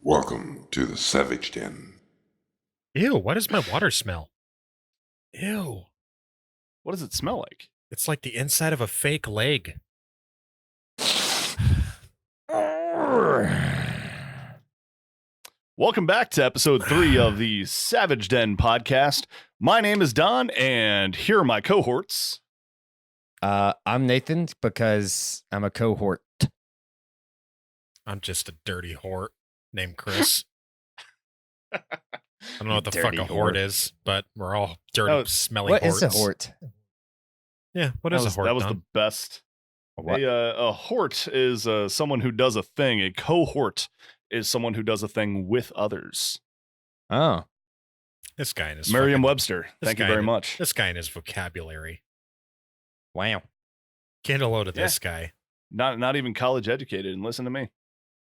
Welcome to the Savage Den. Ew, why does my water smell? Ew. What does it smell like? It's like the inside of a fake leg. Welcome back to episode 3 of the Savage Den podcast. My name is Don, and here are my cohorts. I'm Nathan because I'm a cohort. I'm just a dirty whore named Chris. I don't know what the fuck a Dirty horde whore. is, but we're all dirty, smelly What horts. is a hort? Yeah, what is a horde? That was Don? the best. What? A hort is someone who does a thing. A cohort is someone who does a thing with others. Oh, This guy and his Merriam-Webster. this Thank you guy very and- much. This guy and his vocabulary. wow. Get a load of Yeah. this guy. Not even college educated, and listen to me.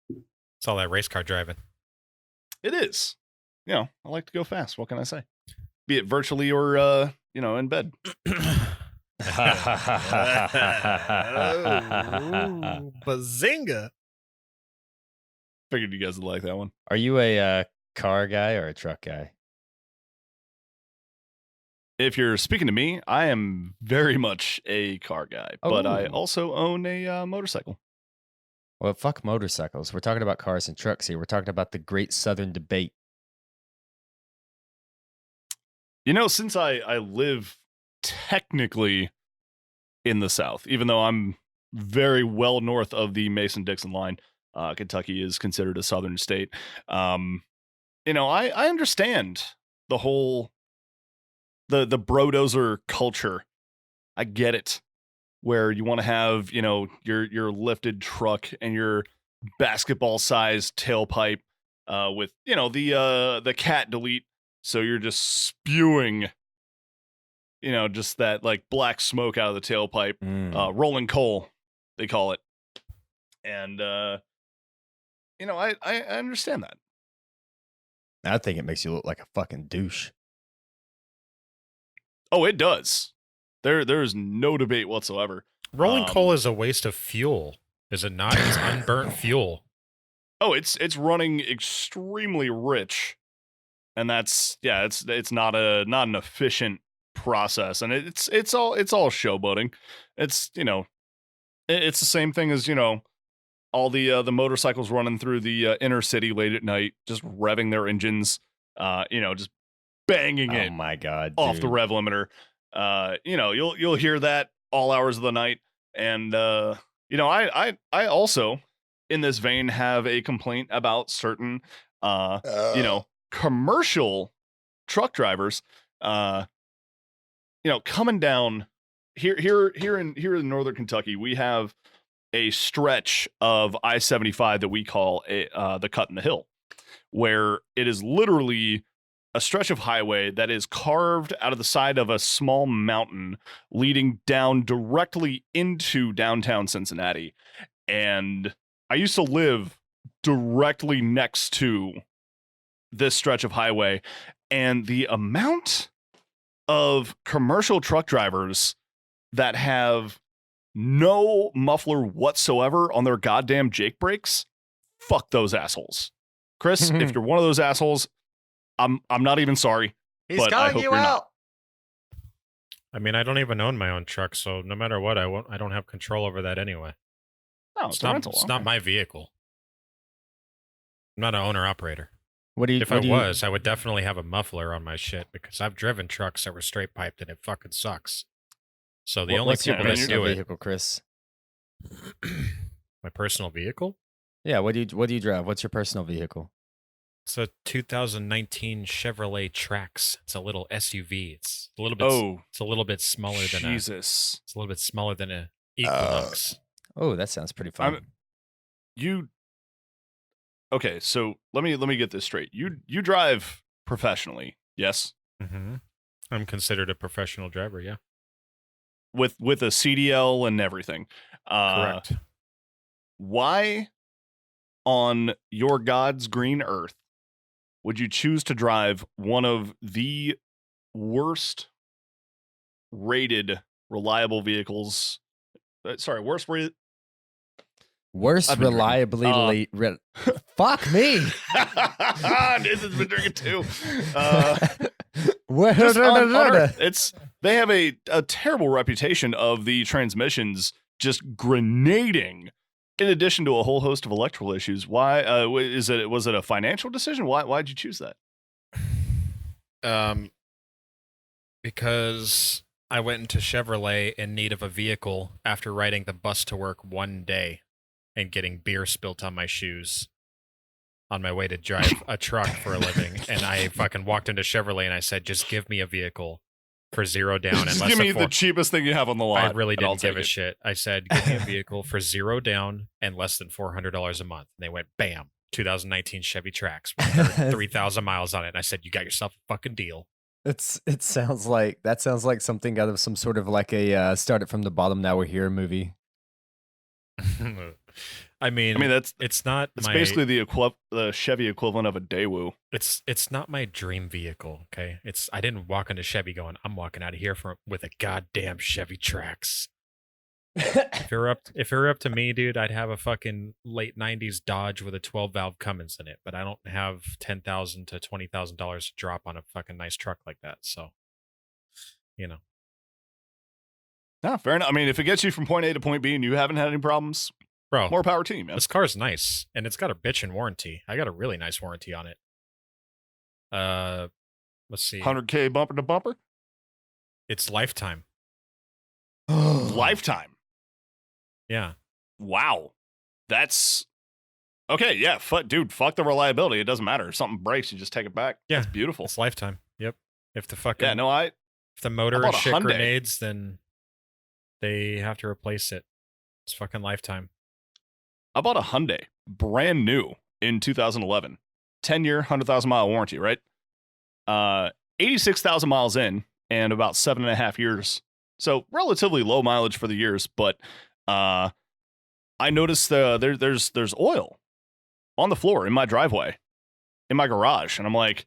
It's all that race car driving. It is. You know, I like to go fast. What can I say? Be it virtually or in bed. Bazinga! Figured you guys would like that one. Are you a car guy or a truck guy? If you're speaking to me, I am very much a car guy, but I Oh. also own a motorcycle. Well, fuck motorcycles. We're talking about cars and trucks here. We're talking about the Great Southern Debate. You know, since I live technically in the South, even though I'm very well north of the Mason-Dixon line, Kentucky is considered a southern state. I understand the whole the brodozer culture. I get it. Where you want to have, your lifted truck and your basketball-sized tailpipe with, the cat delete. So you're just spewing, just that like black smoke out of the tailpipe, rolling coal, they call it. And, I understand that. I think it makes you look like a fucking douche. Oh, it does. There's no debate whatsoever. Rolling coal is a waste of fuel, is it not? It's unburnt fuel. Oh, it's running extremely rich, and it's not an efficient process, and it's all showboating. It's it's the same thing as all the motorcycles running through the inner city late at night, just revving their engines, just banging it Oh my god, off the dude. rev limiter. You'll hear that all hours of the night, and I also in this vein have a complaint about certain commercial truck drivers coming down here in northern Kentucky. We have a stretch of I-75 that we call the Cut in the Hill, where it is literally a stretch of highway that is carved out of the side of a small mountain leading down directly into downtown Cincinnati. And I used to live directly next to this stretch of highway, and the amount of commercial truck drivers that have no muffler whatsoever on their goddamn Jake brakes, fuck those assholes. Chris, if you're one of those assholes, I'm not even sorry. He's but I calling hope you you're not. out. I mean, I don't even own my own truck, so no matter what, I don't have control over that anyway. No, It's it's a not, rental. it's Okay. not my vehicle. I'm not an owner-operator. What do you? If I was, I would definitely have a muffler on my shit because I've driven trucks that were straight piped and it fucking sucks. So the only what's your people that personal do it, vehicle, Chris? my personal vehicle, Yeah. What do you drive? What's your personal vehicle? it's a 2019 Chevrolet Trax. It's a little SUV. It's a little bit. Oh, It's a little bit smaller than a. Jesus. It's a little bit smaller than a Equinox. Oh, that sounds pretty fun. Okay, so let me get this straight. You drive professionally, yes? Mm-hmm. I'm considered a professional driver. Yeah, With a CDL and everything. correct. Why on your God's green earth would you choose to drive one of the worst rated reliable vehicles? Worst rated Worst I've been drinking. reliability. Fuck me. Nathan's been drinking too. What- Just on Earth, they have a terrible reputation of the transmissions just grenading. In addition to a whole host of electrical issues, why was it a financial decision? Why'd you choose that? Because I went into Chevrolet in need of a vehicle after riding the bus to work one day and getting beer spilt on my shoes on my way to drive a truck for a living. And I fucking walked into Chevrolet and I said, just give me a vehicle for $0 down. And Just less give than me four. the cheapest thing you have on the lot. I really and I'll didn't give take a it. shit. I said, give me a vehicle for $0 down and less than $400 a month. And they went, bam, 2019 Chevy Trax with 3,000 miles on it. And I said, you got yourself a fucking deal. It sounds like something out of some sort of like a started from the bottom now we're here movie. I mean that's it's not it's my, basically the Chevy equivalent of a Daewoo. it's not my dream vehicle. Okay, I didn't walk into Chevy going, I'm walking out of here with a goddamn Chevy Trax. If it were up to me, dude, I'd have a fucking late 90s Dodge with a 12 valve Cummins in it, but I don't have $10,000 to $20,000 to drop on a fucking nice truck like that. So, you know. No, fair enough. I mean, if it gets you from point A to point B and you haven't had any problems, Bro, more power to you, man. this car's nice, and it's got a bitchin' warranty. I got a really nice warranty on it. Let's see. 100K bumper to bumper, It's lifetime. lifetime. Yeah. Wow, that's okay. Yeah, fuck the reliability. It doesn't matter. If something breaks, you just take it back. Yeah. That's beautiful. It's lifetime. Yep. If the fucking Yeah, no, if the motor bought is a shit Hyundai. grenades, then they have to replace it. It's fucking lifetime. I bought a Hyundai, brand new in 2011, 10-year, 100,000-mile warranty, right? 86,000 miles in and about 7.5 years. So relatively low mileage for the years, but I noticed there's oil on the floor in my driveway, in my garage, and I'm like,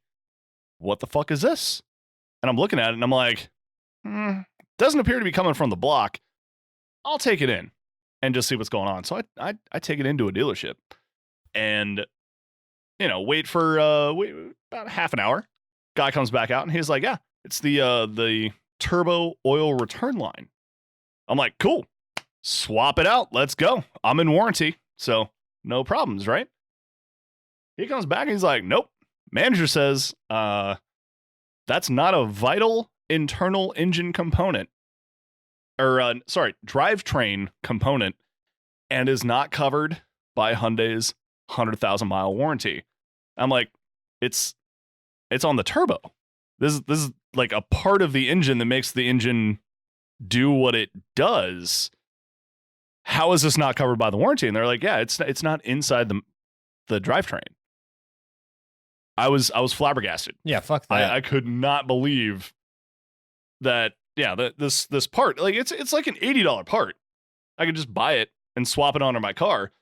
what the fuck is this? And I'm looking at it and I'm like, doesn't appear to be coming from the block. I'll take it in and just see what's going on. So I take it into a dealership and, wait for about half an hour. Guy comes back out and he's like, yeah, it's the turbo oil return line. I'm like, cool, swap it out. Let's go. I'm in warranty, so no problems, right? He comes back and he's like, nope. Manager says, that's not a vital internal engine component. Or, drivetrain component, and is not covered by Hyundai's 100,000-mile warranty. I'm like, it's on the turbo. This is like a part of the engine that makes the engine do what it does. How is this not covered by the warranty? And they're like, yeah, it's not inside the drivetrain. I was flabbergasted. Yeah, fuck that. I could not believe that. Yeah, this part, like it's like an $80 part. I could just buy it and swap it onto my car,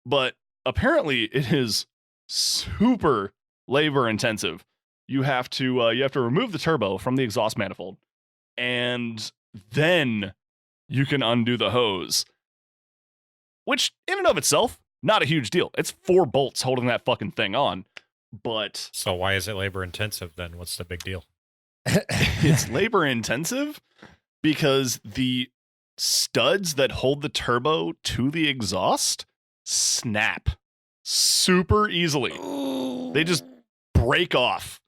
but apparently it is super labor intensive. You have to remove the turbo from the exhaust manifold, and then you can undo the hose. Which, in and of itself, not a huge deal. It's 4 bolts holding that fucking thing on, but So why is it labor intensive then? What's the big deal? it's labor intensive because the studs that hold the turbo to the exhaust snap super easily. They just break off.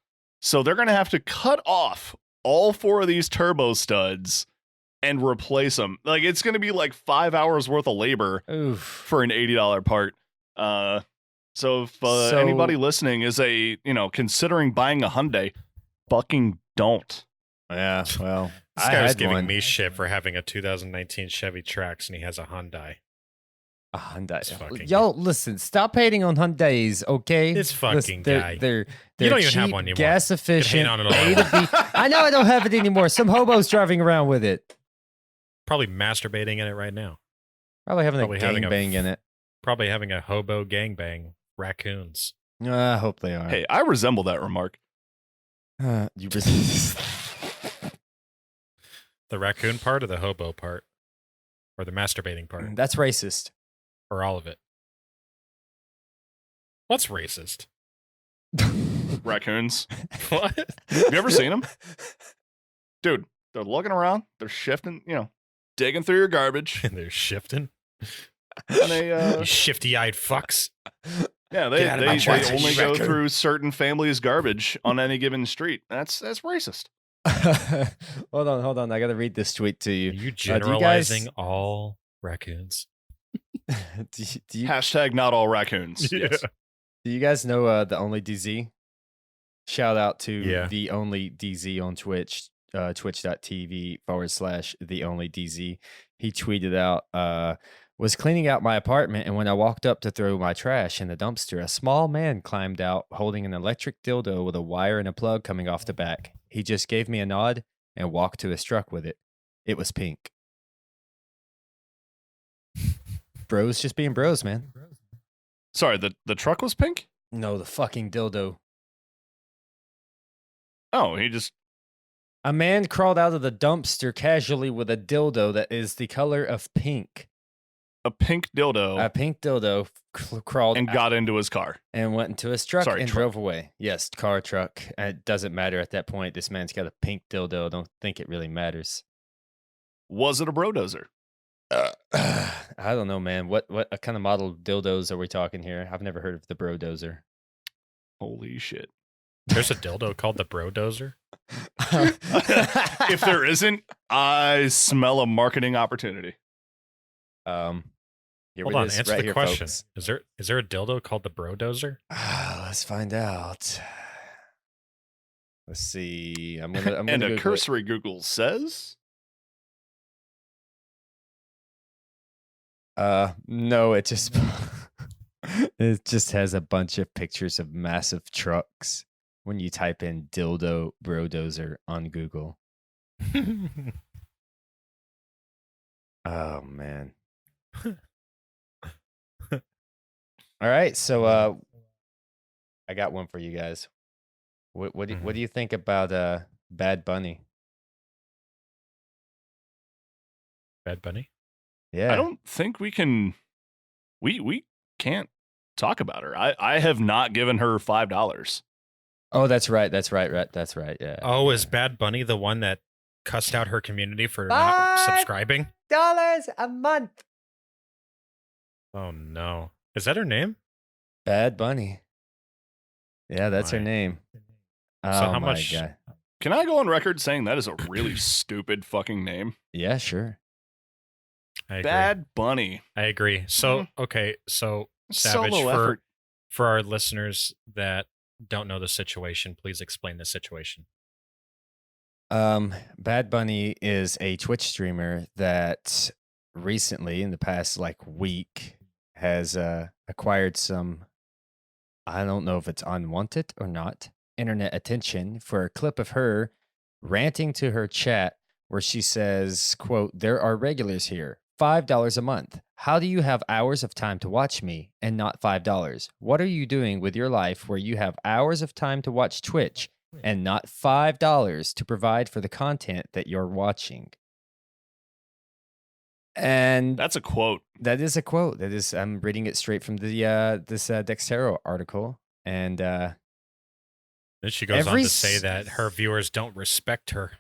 So they're going to have to cut off all 4 of these turbo studs and replace them. Like, it's going to be like 5 hours worth of labor Oof. for an $80 part. So if anybody listening is considering buying a Hyundai, fucking don't. Yeah, well, This I guy was had giving one. me shit for having a 2019 Chevy Trax and he has a Hyundai. A Hyundai. It's fucking- Yo, listen, stop hating on Hyundais, okay? This fucking guy. They're You don't even cheap, have one anymore. gas efficient. on it all. A to B. I know I don't have it anymore. Some hobo's driving around with it. Probably masturbating in it right now. Probably having Probably a having a gangbang in it. Probably having a hobo gangbang. Raccoons. I hope they are. Hey, I resemble that remark. You just The raccoon part or the hobo part? Or the masturbating part? That's racist. or all of it? What's racist? Raccoons. What? Have you ever seen them? Dude, they're looking around. They're shifting, digging through your garbage. They're shifting. And they, You shifty-eyed fucks. yeah, Get out of my they tracks, only you go raccoon. through certain families' garbage on any given street. That's racist. Hold on. I got to read this tweet to Are you. you do you generalizing guys- all raccoons? do you Hashtag not all raccoons. Yes. Do you guys know the Only DZ? Shout out to Yeah. the Only DZ on Twitch, twitch.tv/the Only DZ. He tweeted out, was cleaning out my apartment, and when I walked up to throw my trash in the dumpster, a small man climbed out holding an electric dildo with a wire and a plug coming off the back. He just gave me a nod and walked to his truck with it. It was pink. Bros just being bros, man. Sorry, the truck was pink? No, the fucking dildo. Oh, he just A man crawled out of the dumpster casually with a dildo that is the color of pink. a pink dildo A pink dildo crawled and out got into his car. and went into his truck Sorry, and truck. drove away. Yes, car, truck. It doesn't matter at that point. This man's got a pink dildo. I don't think it really matters. Was it a brodozer? I don't know, man. What kind of model dildos are we talking here? I've never heard of the brodozer. Holy shit. There's a dildo called the Brodozer. If there isn't, I smell a marketing opportunity. Here Hold it on, is, answer right the here, question. folks. Is there a dildo called the Brodozer? Let's find out. Let's see. I'm gonna And Google a it. cursory Google says No, it just it just has a bunch of pictures of massive trucks when you type in dildo brodozer on Google. Oh man. All right, so I got one for you guys. What do you think about Bad Bunny? Bad Bunny? Yeah. I don't think we can we can't talk about her. I have not given her $5. Oh, that's right. That's right. Yeah. Oh, is Bad Bunny the one that cussed out her community for not Bye. subscribing? $5 a month. Oh no. Is that her name? Bad Bunny. Yeah, that's her My. name. Oh how my much- God. Can I go on record saying that is a really stupid fucking name? Yeah, sure. I agree. Bad Bunny. I agree. So okay, so Savage, Solo effort. for our listeners that don't know the situation, please explain the situation. Bad Bunny is a Twitch streamer that recently, in the past week, has acquired some, I don't know if it's unwanted or not, internet attention for a clip of her ranting to her chat where she says, quote, "There are regulars here. $5 a month. How do you have hours of time to watch me and not $5? What are you doing with your life where you have hours of time to watch Twitch and not $5 to provide for the content that you're watching?" And That's a quote. that is a quote. That is, I'm reading it straight from the this Dextero article. And Then she goes on Every to say s- that her viewers don't respect her.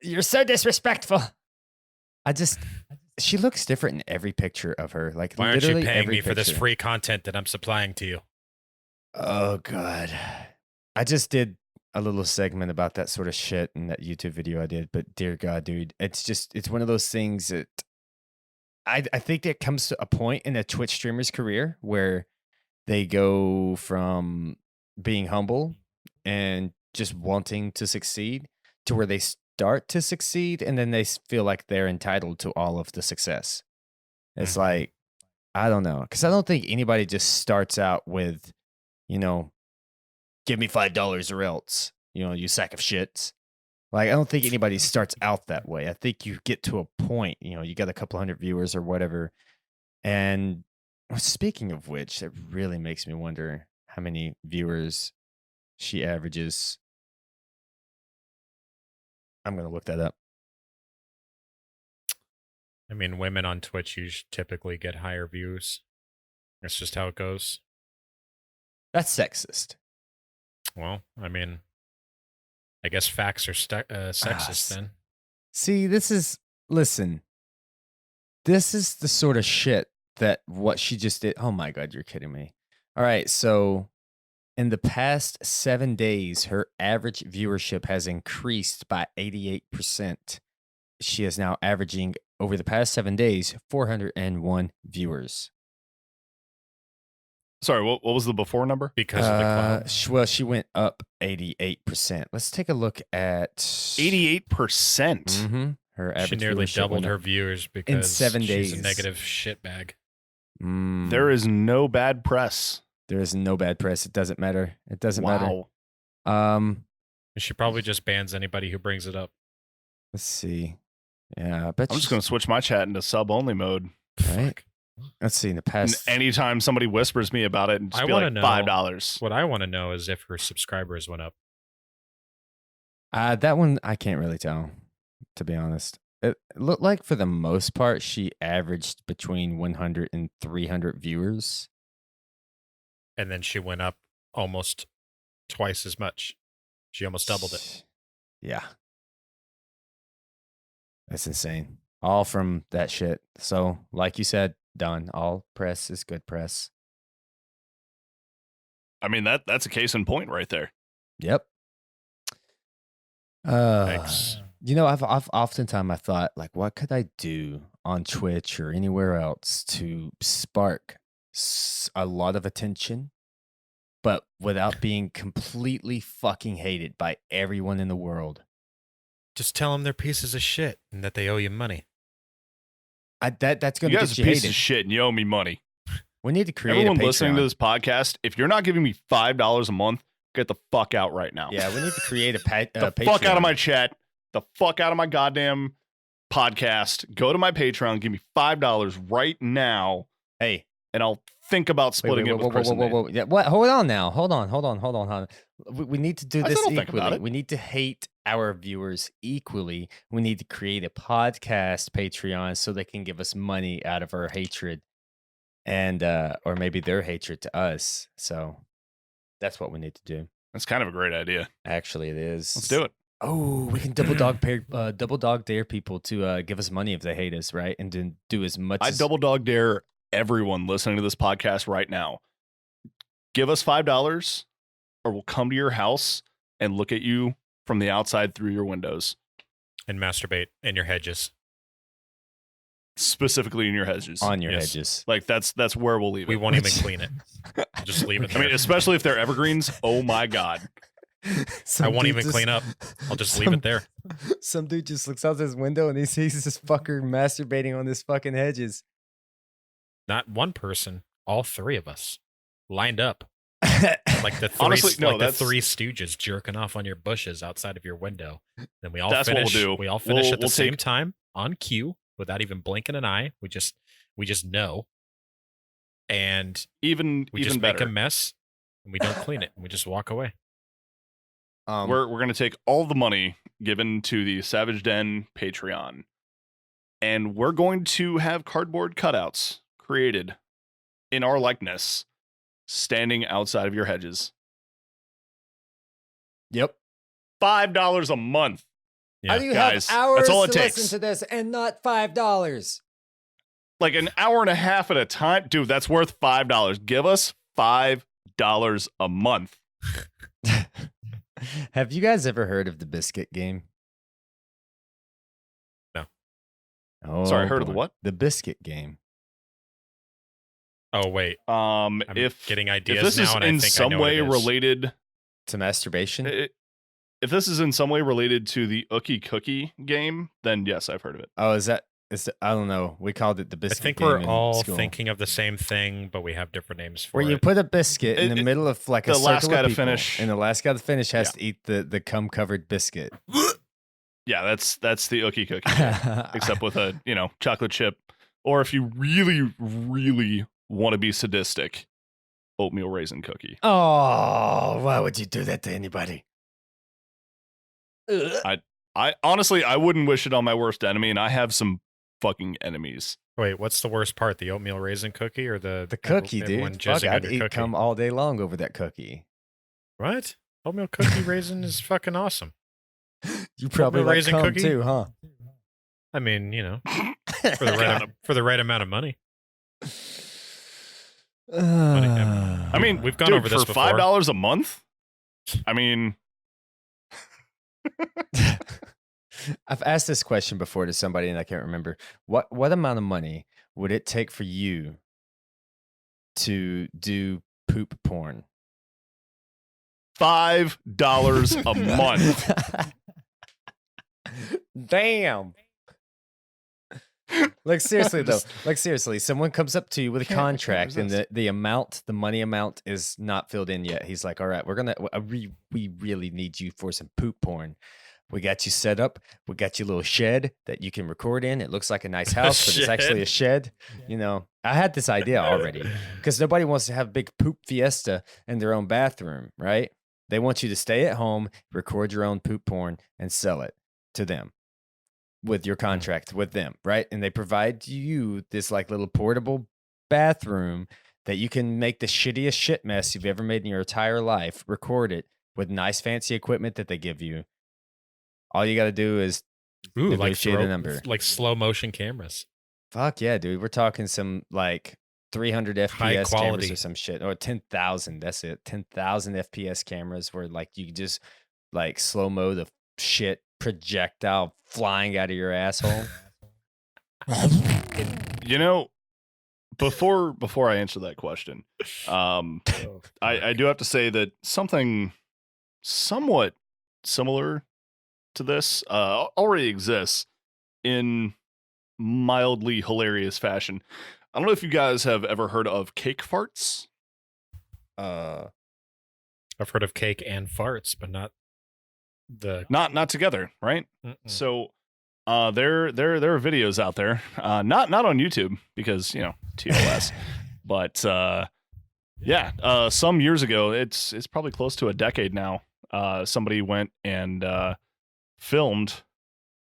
you're so disrespectful. She looks different in every picture of her. Like, Why aren't you literally paying every me for this picture. free content that I'm supplying to you? Oh God. I just did a little segment about that sort of shit in that YouTube video I did, but dear God, dude, it's one of those things that I think there comes to a point in a Twitch streamer's career where they go from being humble and just wanting to succeed to where they start to succeed and then they feel like they're entitled to all of the success. It's Mhm. like, I don't know, because I don't think anybody just starts out with, give me $5 or else, you sack of shits. Like, I don't think anybody starts out that way. I think you get to a point, you got a couple hundred viewers or whatever. And speaking of which, it really makes me wonder how many viewers she averages. I'm going to look that up. I mean, women on Twitch typically get higher views. That's just how it goes. That's sexist. Well, I mean, I guess facts are sexist then. See, listen, this is the sort of shit that what she just did. Oh my God, you're kidding me. All right. So in the past 7 days, her average viewership has increased by 88%. She is now averaging over the past 7 days, 401 viewers. Sorry, what was the before number? Because of the cloud. Well, she went up 88%. Let's take a look at 88%. Mm-hmm. Her average She nearly viewership doubled went her up viewers because 7 she's days. a negative shitbag. There is no bad press. There is no bad press. It doesn't matter. It doesn't matter. Wow. She probably just bans anybody who brings it up. Let's see. Yeah, I bet I'm just going to switch my chat into sub-only mode. Right? Fuck. Let's see. In the And past, anytime somebody whispers me about it, and just I be wanna like, know- $5. What I want to know is if her subscribers went up. that one I can't really tell, to be honest. It looked like for the most part, she averaged between 100 and 300 viewers. And then she went up almost twice as much. She almost doubled it. Yeah. That's insane. All from that shit. So, like you said, done. All press is good press. I mean, that's a case in point right there. Yep. Thanks. You know, I've oftentimes I thought, like, what could I do on Twitch or anywhere else to spark a lot of attention, but without being completely fucking hated by everyone in the world? Just tell them they're pieces of shit and that they owe you money. That's going You to guys get are you pieces hated. of shit and you owe me money. We need to create Everyone a Patreon. listening to this podcast, if you're not giving me $5 a month, get the fuck out right now. Yeah, we need to create a the Patreon. fuck out of my chat. The fuck out of my goddamn podcast. Go to my Patreon. Give me $5 right now, Hey, and I'll think about splitting it with person name. whoa. Yeah, what? Hold on now. Hold on. We need to do I this said I'll think about equally. it. We need to hate our viewers equally. We need to create a podcast Patreon so they can give us money out of our hatred, and or maybe their hatred to us. So that's what we need to do. That's kind of a great idea. Actually, it is. Let's do it. Oh, we can double dog dare people to give us money if they hate us, right? And then do as much. I as, double dog dare everyone listening to this podcast right now. Give us $5 or we'll come to your house and look at you from the outside through your windows. And masturbate in your hedges. Specifically in your hedges. on your Yes. edges. Like that's where we'll leave it. We won't even clean it. Just leave it I there. mean, especially if they're evergreens. Oh my God. I won't even clean up. I'll just leave it there. Some dude just looks out his window and he sees this fucker masturbating on this fucking hedges. Not one person, all three of us lined up. Like the three, Honestly, no, the that's- three stooges jerking off on your bushes outside of your window. Then we all That's what we'll finish. do. We all finish at the We'll same take- time on cue without even blinking an eye. We just know, and Even we just better. make a mess, and we don't clean it. And we just walk away. We're going to take all the money given to the Savage Den Patreon, and we're going to have cardboard cutouts created in our likeness, standing outside of your hedges. Yep. $5 a month. Yeah. How do you guys, have hours that's all it to takes. listen to this and not $5? Like an hour and a half at a time. Dude, that's worth $5. Give us $5 a month. Have you guys ever heard of the biscuit game? No. Oh, Sorry, heard of the boy. what? The biscuit game. Oh wait, I'm getting ideas if this now, is and I in think I some know what way it is. related, To masturbation? if this is in some way related to the Ookie Cookie game, then yes, I've heard of it. Oh, I don't know. We called it the I biscuit think game we're in all school. thinking of the same thing, but we have different names for Where it. you put a biscuit in It- the it- middle of like a the circle last of guy to people, finish- and the last guy to finish has to eat the cum-covered biscuit. Yeah, that's the Ookie Cookie game, except with a chocolate chip, or if you really, really want to be sadistic, oatmeal raisin cookie. Oh, why would you do that to anybody? I honestly, I wouldn't wish it on my worst enemy, and I have some fucking enemies. Wait, what's the worst part? The oatmeal raisin cookie or the cookie, everyone dude. Fuck, jizzing on I'd your eat cookie? cum all day long over that cookie. What? Oatmeal cookie raisin is fucking awesome. You probably Oatmeal like raisin cum cookie? too, huh? I mean, for the right amount of money. I mean, we've gone dude, over this for before. $5 a month. I mean, I've asked this question before to somebody and I can't remember. What amount of money would it take for you to do poop porn? $5 a month. Damn. Like seriously though, like seriously, someone comes up to you with a contract and the money amount is not filled in yet. He's like, all right, we really need you for some poop porn. We got you set up. We got you a little shed that you can record in. It looks like a nice house, but it's actually a shed. You know, I had this idea already because nobody wants to have a big poop fiesta in their own bathroom, right? They want you to stay at home, record your own poop porn, and sell it to them with your contract with them, right? And they provide you this like little portable bathroom that you can make the shittiest shit mess you've ever made in your entire life, record it with nice fancy equipment that they give you. All you got to do is negotiate a number. Like slow motion cameras. Fuck yeah, dude. We're talking some like 300 High FPS cameras quality. or some shit. Or 10,000. That's it. 10,000 FPS cameras where like you just like slow mo the shit projectile flying out of your asshole. You know, before I answer that question, I do have to say that something somewhat similar to this already exists in mildly hilarious fashion. I don't know if you guys have ever heard of cake farts. I've heard of cake and farts, but not the Not together, right? Mm-mm. So there are videos out there, not on YouTube because TOS, but some years ago, it's probably close to a decade now. Somebody went and filmed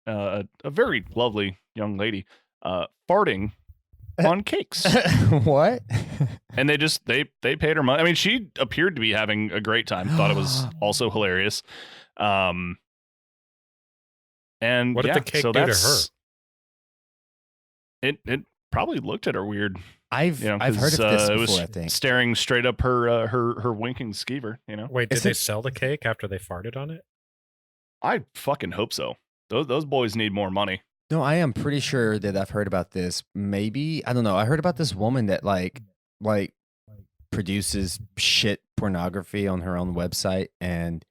a very lovely young lady farting on cakes. What? And they paid her money. I mean, she appeared to be having a great time. Thought it was also hilarious. And what did the cake do to her? It probably looked at her weird. I've heard of this it was before, I think. staring straight up her winking skeever. Wait, did Is they it- sell the cake after they farted on it? I fucking hope so. Those boys need more money. No, I am pretty sure that I've heard about this. Maybe, I don't know. I heard about this woman that like produces shit pornography on her own website and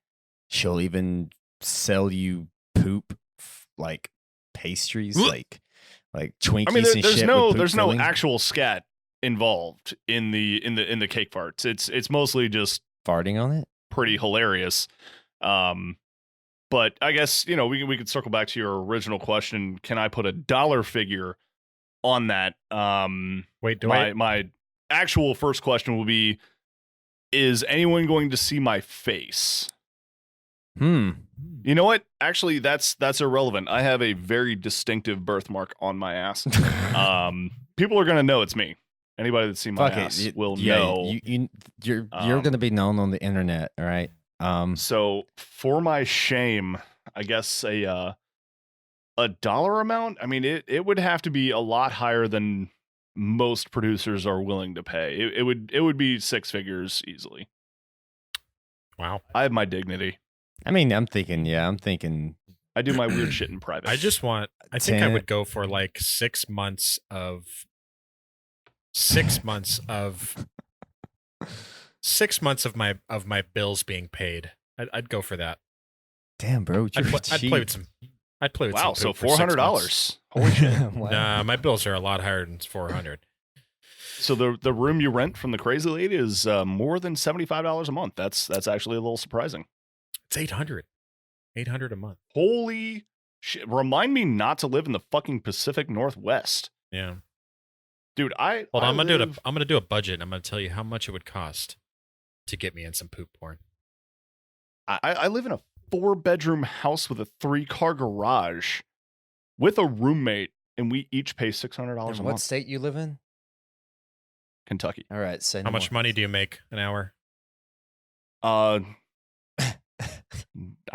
she'll even sell you poop like pastries, like Twinkies I mean, and there's shit. no with poop there's no filling. actual scat involved in the cake farts. It's mostly just farting on it. pretty hilarious. But I guess, we could circle back to your original question. Can I put a dollar figure on that? Wait, My actual first question will be, is anyone going to see my face? You know what? Actually, that's irrelevant. I have a very distinctive birthmark on my ass. People are going to know it's me. Anybody that's seen my Fuck ass it. will Yeah, know. you're going to be known on the internet, all right? So for my shame, I guess a dollar amount. I mean, it would have to be a lot higher than most producers are willing to pay. It would be six figures easily. Wow. I have my dignity. I mean, I'm thinking I do my weird shit in private. I think I would go for like 6 months of 6 months of my bills being paid. I'd go for that. damn, bro, you're I'd play with some. I'd play with Wow, some. so poop for 6 months. $400. Holy shit! Wow. Nah, my bills are a lot higher than 400. So the room you rent from the crazy lady is more than $75 a month. That's actually a little surprising. It's 800. 800 a month. Holy shit! Remind me not to live in the fucking Pacific Northwest, Yeah. dude. Hold on, I'm gonna do a budget. I'm gonna tell you how much it would cost to get me in some poop porn. I live in a 4-bedroom house with a 3-car garage with a roommate and we each pay $600 And a what month. state you live in? Kentucky. All right. Say How no much more. money do you make an hour? I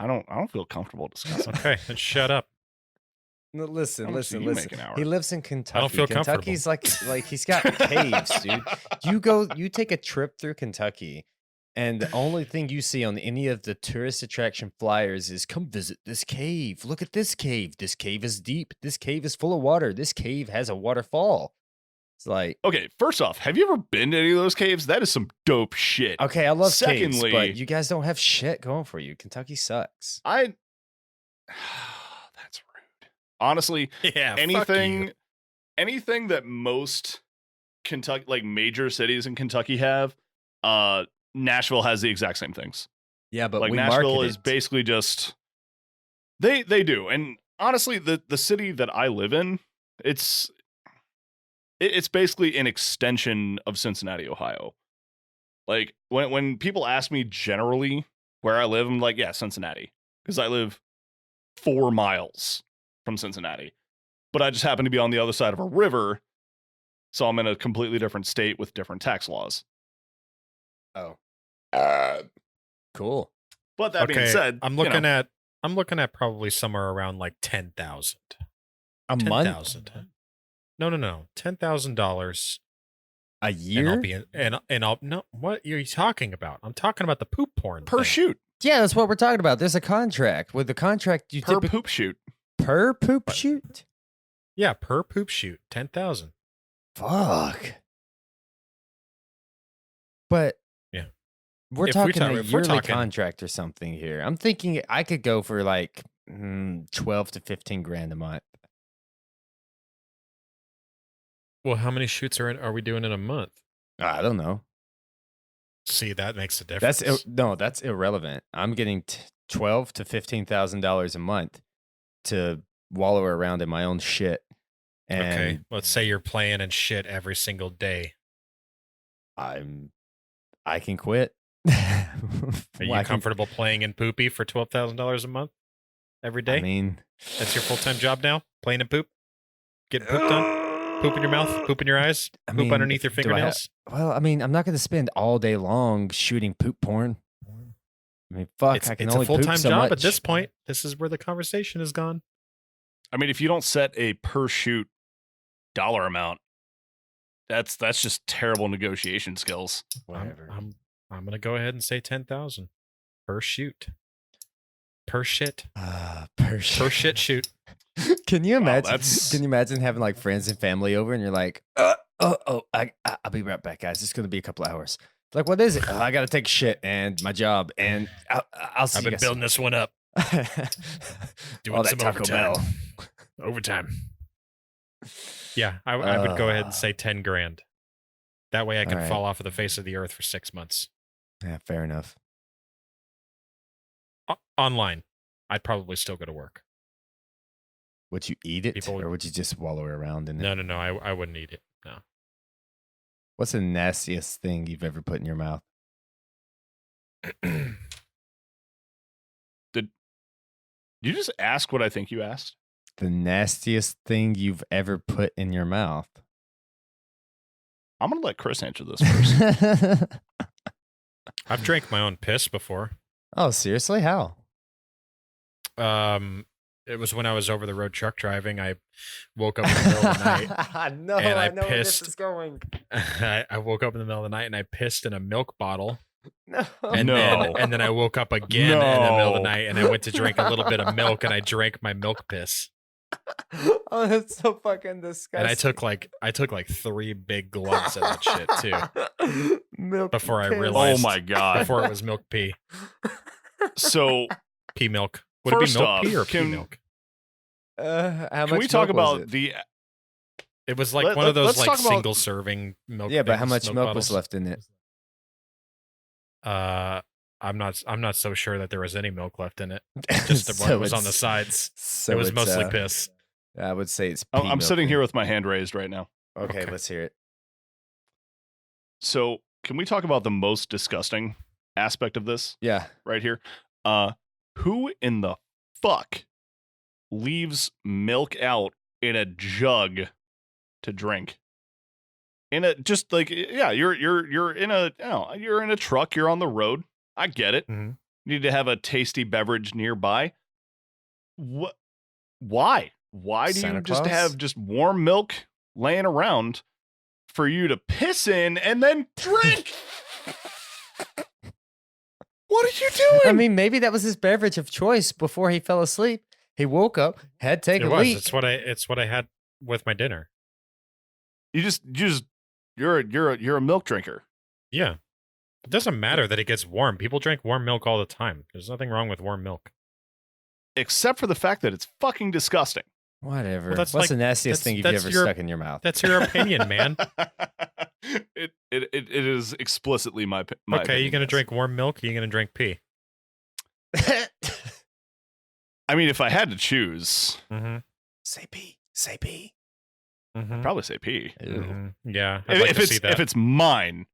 don't feel comfortable discussing. Okay, then shut up. No, listen, How much do listen, you listen. make an hour? He lives in Kentucky. feel Kentucky's like he's got caves, dude. You take a trip through Kentucky, and the only thing you see on any of the tourist attraction flyers is come visit this cave. Look at this cave. This cave is deep. This cave is full of water. This cave has a waterfall. It's like, Okay, first off, have you ever been to any of those caves? That is some dope shit. okay, I love caves, Secondly- but you guys don't have shit going for you. Kentucky sucks. That's rude. Honestly, Yeah, anything that most Kentucky, like major cities in Kentucky have, Nashville has the exact same things. Yeah, but Like we Nashville market is it. basically just they do. And honestly, the city that I live in, it's basically an extension of Cincinnati, Ohio. Like when people ask me generally where I live, I'm like, yeah, Cincinnati, because I live 4 miles from Cincinnati, but I just happen to be on the other side of a river, so I'm in a completely different state with different tax laws. Oh, Uh, cool. But that being said, I'm looking at probably somewhere around like 10,000. A month? 10,000. No. $10,000. A And year? I'll be no. What are you talking about? I'm talking about the poop porn per thing. shoot, Yeah, that's what we're talking about. There's a contract. With the contract, you per typically poop shoot. per poop shoot. Yeah, per poop shoot, 10,000. Fuck. But Yeah. we're If we talking talk- a if we're yearly talking- contract or something here. I'm thinking I could go for like 12 to 15 grand a month. Well, how many shoots are we doing in a month? I don't know. See, that makes a difference. That's irrelevant. I'm getting $12 to $15,000 a month to wallow around in my own shit. And Okay, let's say you're playing and shit every single day. I can quit. Are you comfortable playing in poopy for $12,000 a month every day? I mean, That's your full-time job now? Playing in poop? Getting pooped on? Poop in your mouth? Poop in your eyes? I Poop mean, underneath your do I have- fingernails? well, I mean, I'm not going to spend all day long shooting poop porn. I mean, fuck, It's I can a only poop full-time so job much. at this point. This is where the conversation has gone. I mean, if you don't set a per shoot dollar amount, that's just terrible negotiation skills. Whatever. I'm gonna go ahead and say 10,000 per shoot. Per shit. Per shit shoot. Can you imagine? that's- Can you imagine having like friends and family over, and you're like, I'll be right back, guys. It's gonna be a couple hours. Like, what is it? I gotta take a shit and my job, and I'll see I've you been guys. building this one up. Doing All that some Taco overtime. Bell. Overtime. Yeah, I would go ahead and say 10 grand. That way I can All right. fall off of the face of the earth for 6 months. Yeah, fair enough. Online. I'd probably still go to work. Would you eat it, People- or would you just wallow around in it? No, I wouldn't eat it. No. What's the nastiest thing you've ever put in your mouth? Did you just ask what I think you asked? The nastiest thing you've ever put in your mouth? I'm gonna let Chris answer this first. I've drank my own piss before. Oh, seriously? How? It was when I was over the road truck driving. I woke up in the middle of the night. No, and I know where this pissed. is going. I woke up in the middle of the night and I pissed in a milk bottle. No. And No. then I woke up again in the middle of the No. night and I went to drink a little bit of milk and I drank my milk piss. Oh, that's so fucking disgusting. And I took like 3 big glugs of that shit too Milk before I piss. Oh realized- my god! before it was milk pee. So Pea milk. Would it First be milk off, pee or pea can- milk? How can much we talk milk was about it? the? It was like Let- one of those let's like talk about- single serving milk. Yeah, but how things, much milk bottles. was left in it? I'm not so sure that there was any milk left in it. Just the one that was on the it's- sides. So it was it's, mostly piss. I would say it's. I'm pea I'm milk sitting then. here with my hand raised right now. Okay, Okay. let's hear it. So can we talk about the most disgusting aspect of this Yeah. right here? Who in the fuck leaves milk out in a jug to drink. In a just like you're in a you're in a truck, you're on the road. I get it. Mhm. You need to have a tasty beverage nearby. What? Why? Why do Santa you just Claus? have just warm milk laying around for you to piss in and then drink? What are you doing? I mean, maybe that was his beverage of choice before he fell asleep. He woke up, had to take It a was. leak. It's what I had with my dinner. you're a milk drinker. Yeah. It doesn't matter that it gets warm. People drink warm milk all the time. There's nothing wrong with warm milk. Except for the fact that it's fucking disgusting. Whatever. Well, that's What's like- the nastiest thing you've that's ever your- stuck in your mouth? That's your opinion, man. It is explicitly my Okay, opinion, you gonna yes. drink warm milk? Or you gonna drink pee? I mean, if I had to choose, Mm-hmm. Say pee. Say pee. Mm-hmm. I'd probably say pee. Yeah, I'd like If to see that. if it's mine,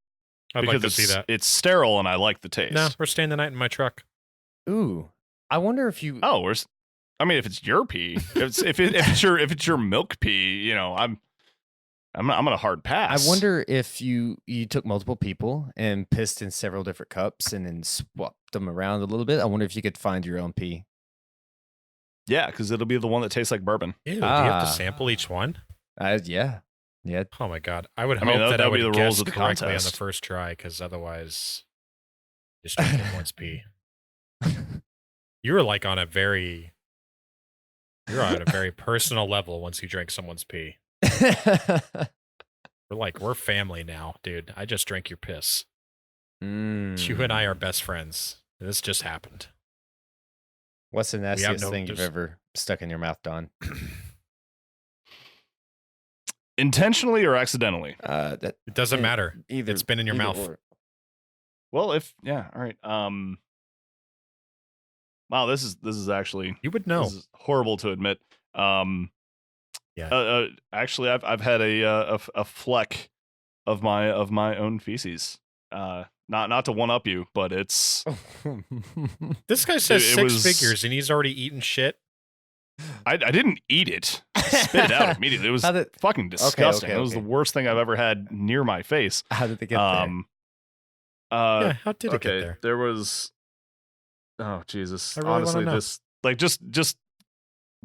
I'd because like to see that. it's sterile and I like the taste. No, we're staying the night in my truck. Ooh. I wonder if you. Oh, I mean, if it's your pee, if it's your milk pee, you know, I'm gonna hard pass. I wonder if you took multiple people and pissed in several different cups and then swapped them around a little bit. I wonder if you could find your own pee. Yeah, because it'll be the one that tastes like bourbon. Ew, do you have to Ah. sample each one? Yeah. Oh my god, I would I mean, hope that I that'll be would the rules guess of the correctly on the contest. first try, because otherwise, just drink everyone's pee. You're like on a very, you're on a very personal level once you drink someone's pee. We're family now, dude. I just drank your piss. You and I are best friends. This just happened. What's the nastiest no- thing you've there's- ever stuck in your mouth, Don? Intentionally or accidentally? That It doesn't Yeah, matter. either It's been in your either mouth. or. Well, all right. Wow, this is actually You would know. this is horrible to admit. Yeah. Actually, I've had a fleck of my own feces. Not to one up you, but it's This guy says it six was- figures and he's already eaten shit. I didn't eat it. I spit it out immediately. It was How did fucking disgusting. It was okay. the worst thing I've ever had near my face. how did they get there? Yeah, how did it Okay, get there? there was. Oh Jesus! I really wanna Honestly, know. this like just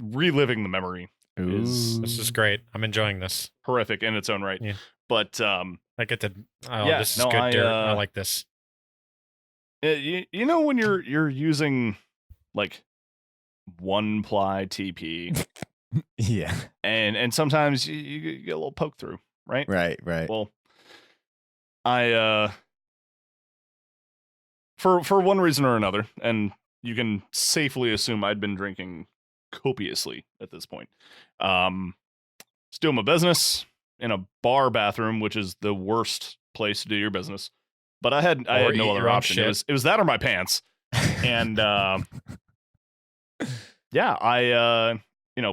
reliving the memory is This is great. I'm enjoying this. horrific in its own right. Yeah. But I get to. Oh, Yeah, this is no, good, Derek. I I like this. you know when you're using like one ply TP Yeah. and sometimes you get a little poke through, right? Right. Well, I for one reason or another, and you can safely assume I'd been drinking copiously at this point. Was doing my business in a bar bathroom, which is the worst place to do your business. But I had Or eat no your other own option. shit. It was that or my pants. And yeah, I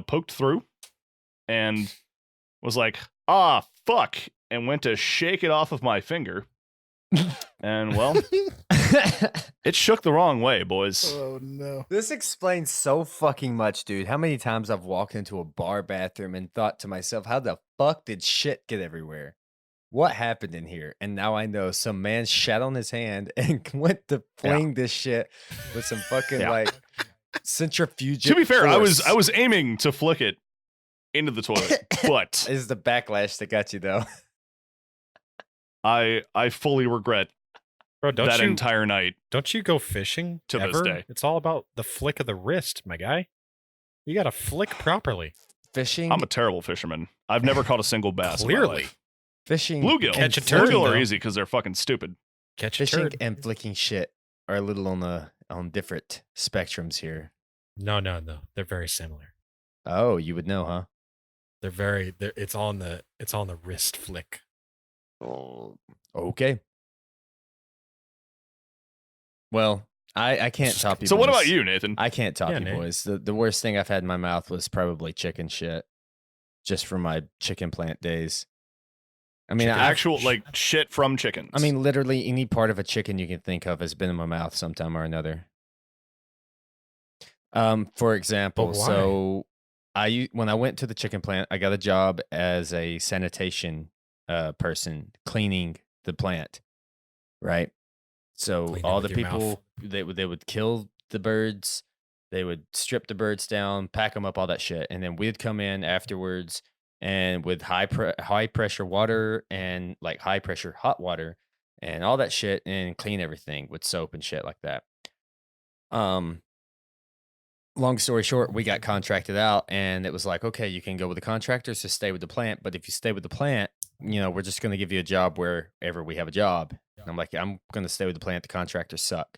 poked through and was like, ah, fuck, and went to shake it off of my finger. And well, it shook the wrong way, boys. Oh no. This explains so fucking much, dude. How many times I've walked into a bar bathroom and thought to myself, how the fuck did shit get everywhere? What happened in here? And now I know some man shat on his hand and went to fling this shit with some fucking Yeah. like centrifuge. To be fair, I force. was aiming to flick it into the toilet, but Is the backlash that got you though? I fully regret Bro, that entire night. don't you go fishing To this ever? day. It's all about the flick of the wrist, my guy. You got to flick properly. Fishing, I'm a terrible fisherman. I've never caught a single bass. in my Clearly. life. fishing, Bluegill. and Catch a turd, Bluegill are though. easy because they're fucking stupid. Catch a Fishing turd. and flicking shit are a little on different spectrums here. No. They're very similar. Oh, you would know, huh? It's on the wrist flick. Oh, okay. Well, I can't top you. So what boys. about you, Nathan? I can't top Yeah, you, Nate. boys. The worst thing I've had in my mouth was probably chicken shit, just from my chicken plant days. I mean, Actual like shit from chickens. I mean, literally any part of a chicken you can think of has been in my mouth sometime or another. For example, why? so when I went to the chicken plant, I got a job as a sanitation person cleaning the plant, right? So Clean it all with the your mouth. people they would kill the birds, they would strip the birds down, pack them up, all that shit, and then we'd come in afterwards and with high pressure water and like high pressure hot water and all that shit and clean everything with soap and shit like that. Um, long story short, we got contracted out and it was like, okay, you can go with the contractors to stay with the plant. But if you stay with the plant, we're just going to give you a job wherever we have a job. And I'm like, I'm going to stay with the plant. The contractors suck.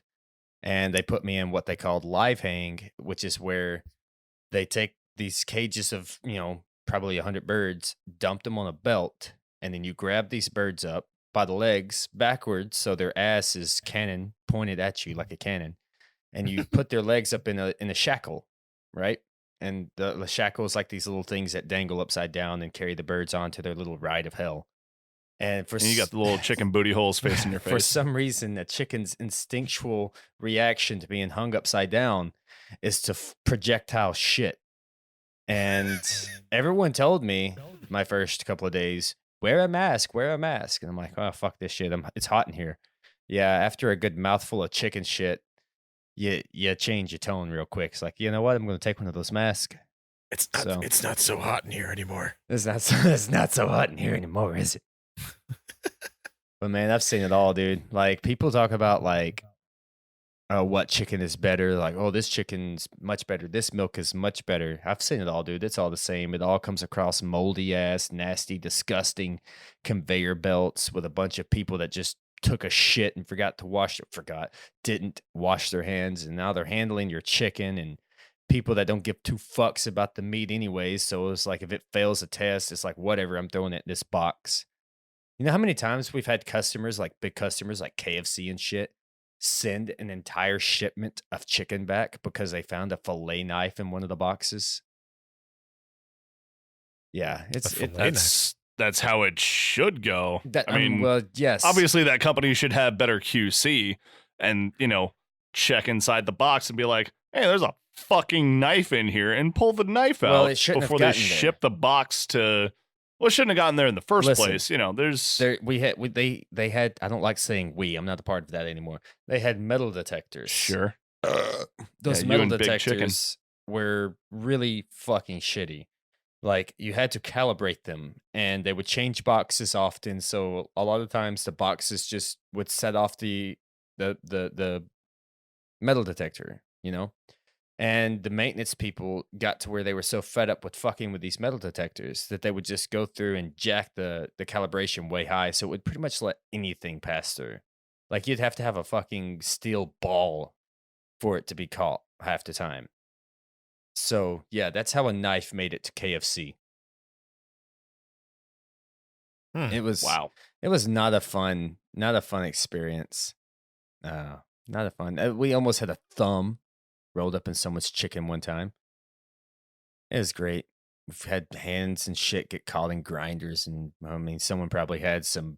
And they put me in what they called live hang, which is where they take these cages of, probably 100 birds, dump them on a belt, and then you grab these birds up by the legs backwards so their ass is cannon pointed at you like a cannon, and you put their legs up in a shackle, right? And the shackle is like these little things that dangle upside down and carry the birds onto their little ride of hell. And And you got the little chicken booty holes facing your for face. some reason, a chicken's instinctual reaction to being hung upside down is to projectile shit. And everyone told me my first couple of days, wear a mask, wear a mask. And I'm like, oh, fuck this shit. It's hot in here. Yeah, after a good mouthful of chicken shit, you change your tone real quick. It's like, you know what? I'm going to take one of those masks. It's So- not so hot in here anymore. It's not so hot in here anymore, is it? But man, I've seen it all, dude. Like people talk about like, what chicken is better? Like, oh, this chicken's much better. This milk is much better. I've seen it all, dude. It's all the same. It all comes across moldy ass, nasty, disgusting conveyor belts with a bunch of people that just took a shit and didn't wash their hands, and now they're handling your chicken, and people that don't give two fucks about the meat anyways. So it's like if it fails a test, it's like whatever, I'm throwing it in this box. You know how many times we've had customers, like big customers like KFC and shit, send an entire shipment of chicken back because they found a fillet knife in one of the boxes? Yeah, That's how it should go. I mean, well, yes, obviously that company should have better QC and, check inside the box and be like, hey, there's a fucking knife in here, and pull the knife out Well, it shouldn't have before they gotten there. ship the box to. Well, it shouldn't have gotten there in the first Listen, place. There's. they had. I don't like saying we. I'm not a part of that anymore. They had metal detectors. Sure. Those you metal and Big Chicken. detectors were really fucking shitty. Like you had to calibrate them, and they would change boxes often. So a lot of times the boxes just would set off the metal detector, And the maintenance people got to where they were so fed up with fucking with these metal detectors that they would just go through and jack the calibration way high, so it would pretty much let anything pass through. Like you'd have to have a fucking steel ball for it to be caught half the time. So yeah, that's how a knife made it to KFC. It was Wow. It was not a fun experience. Not a fun. We almost had a thumb rolled up in someone's chicken one time. It was great. We've had hands and shit get caught in grinders, and I mean, someone probably had some,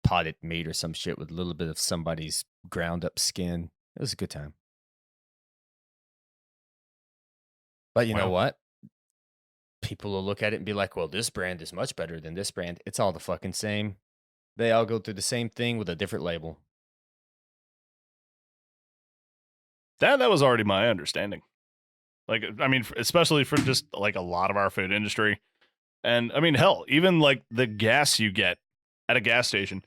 potted meat or some shit with a little bit of somebody's ground up skin. It was a good time. But you know Wow. what? People will look at it and be like, well, this brand is much better than this brand. It's all the fucking same. They all go through the same thing with a different label. That was already my understanding. Like, I mean, especially for just like a lot of our food industry. And I mean, hell, even like the gas you get at a gas station.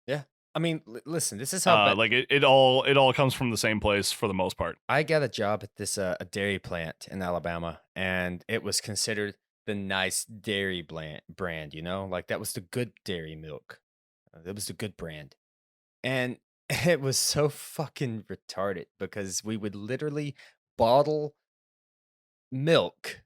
Yeah. I mean, listen, this is how like it all comes from the same place for the most part. I got a job at this a dairy plant in Alabama, and it was considered the nice dairy brand, like that was the good dairy milk. That was the good brand. And it was so fucking retarded because we would literally bottle milk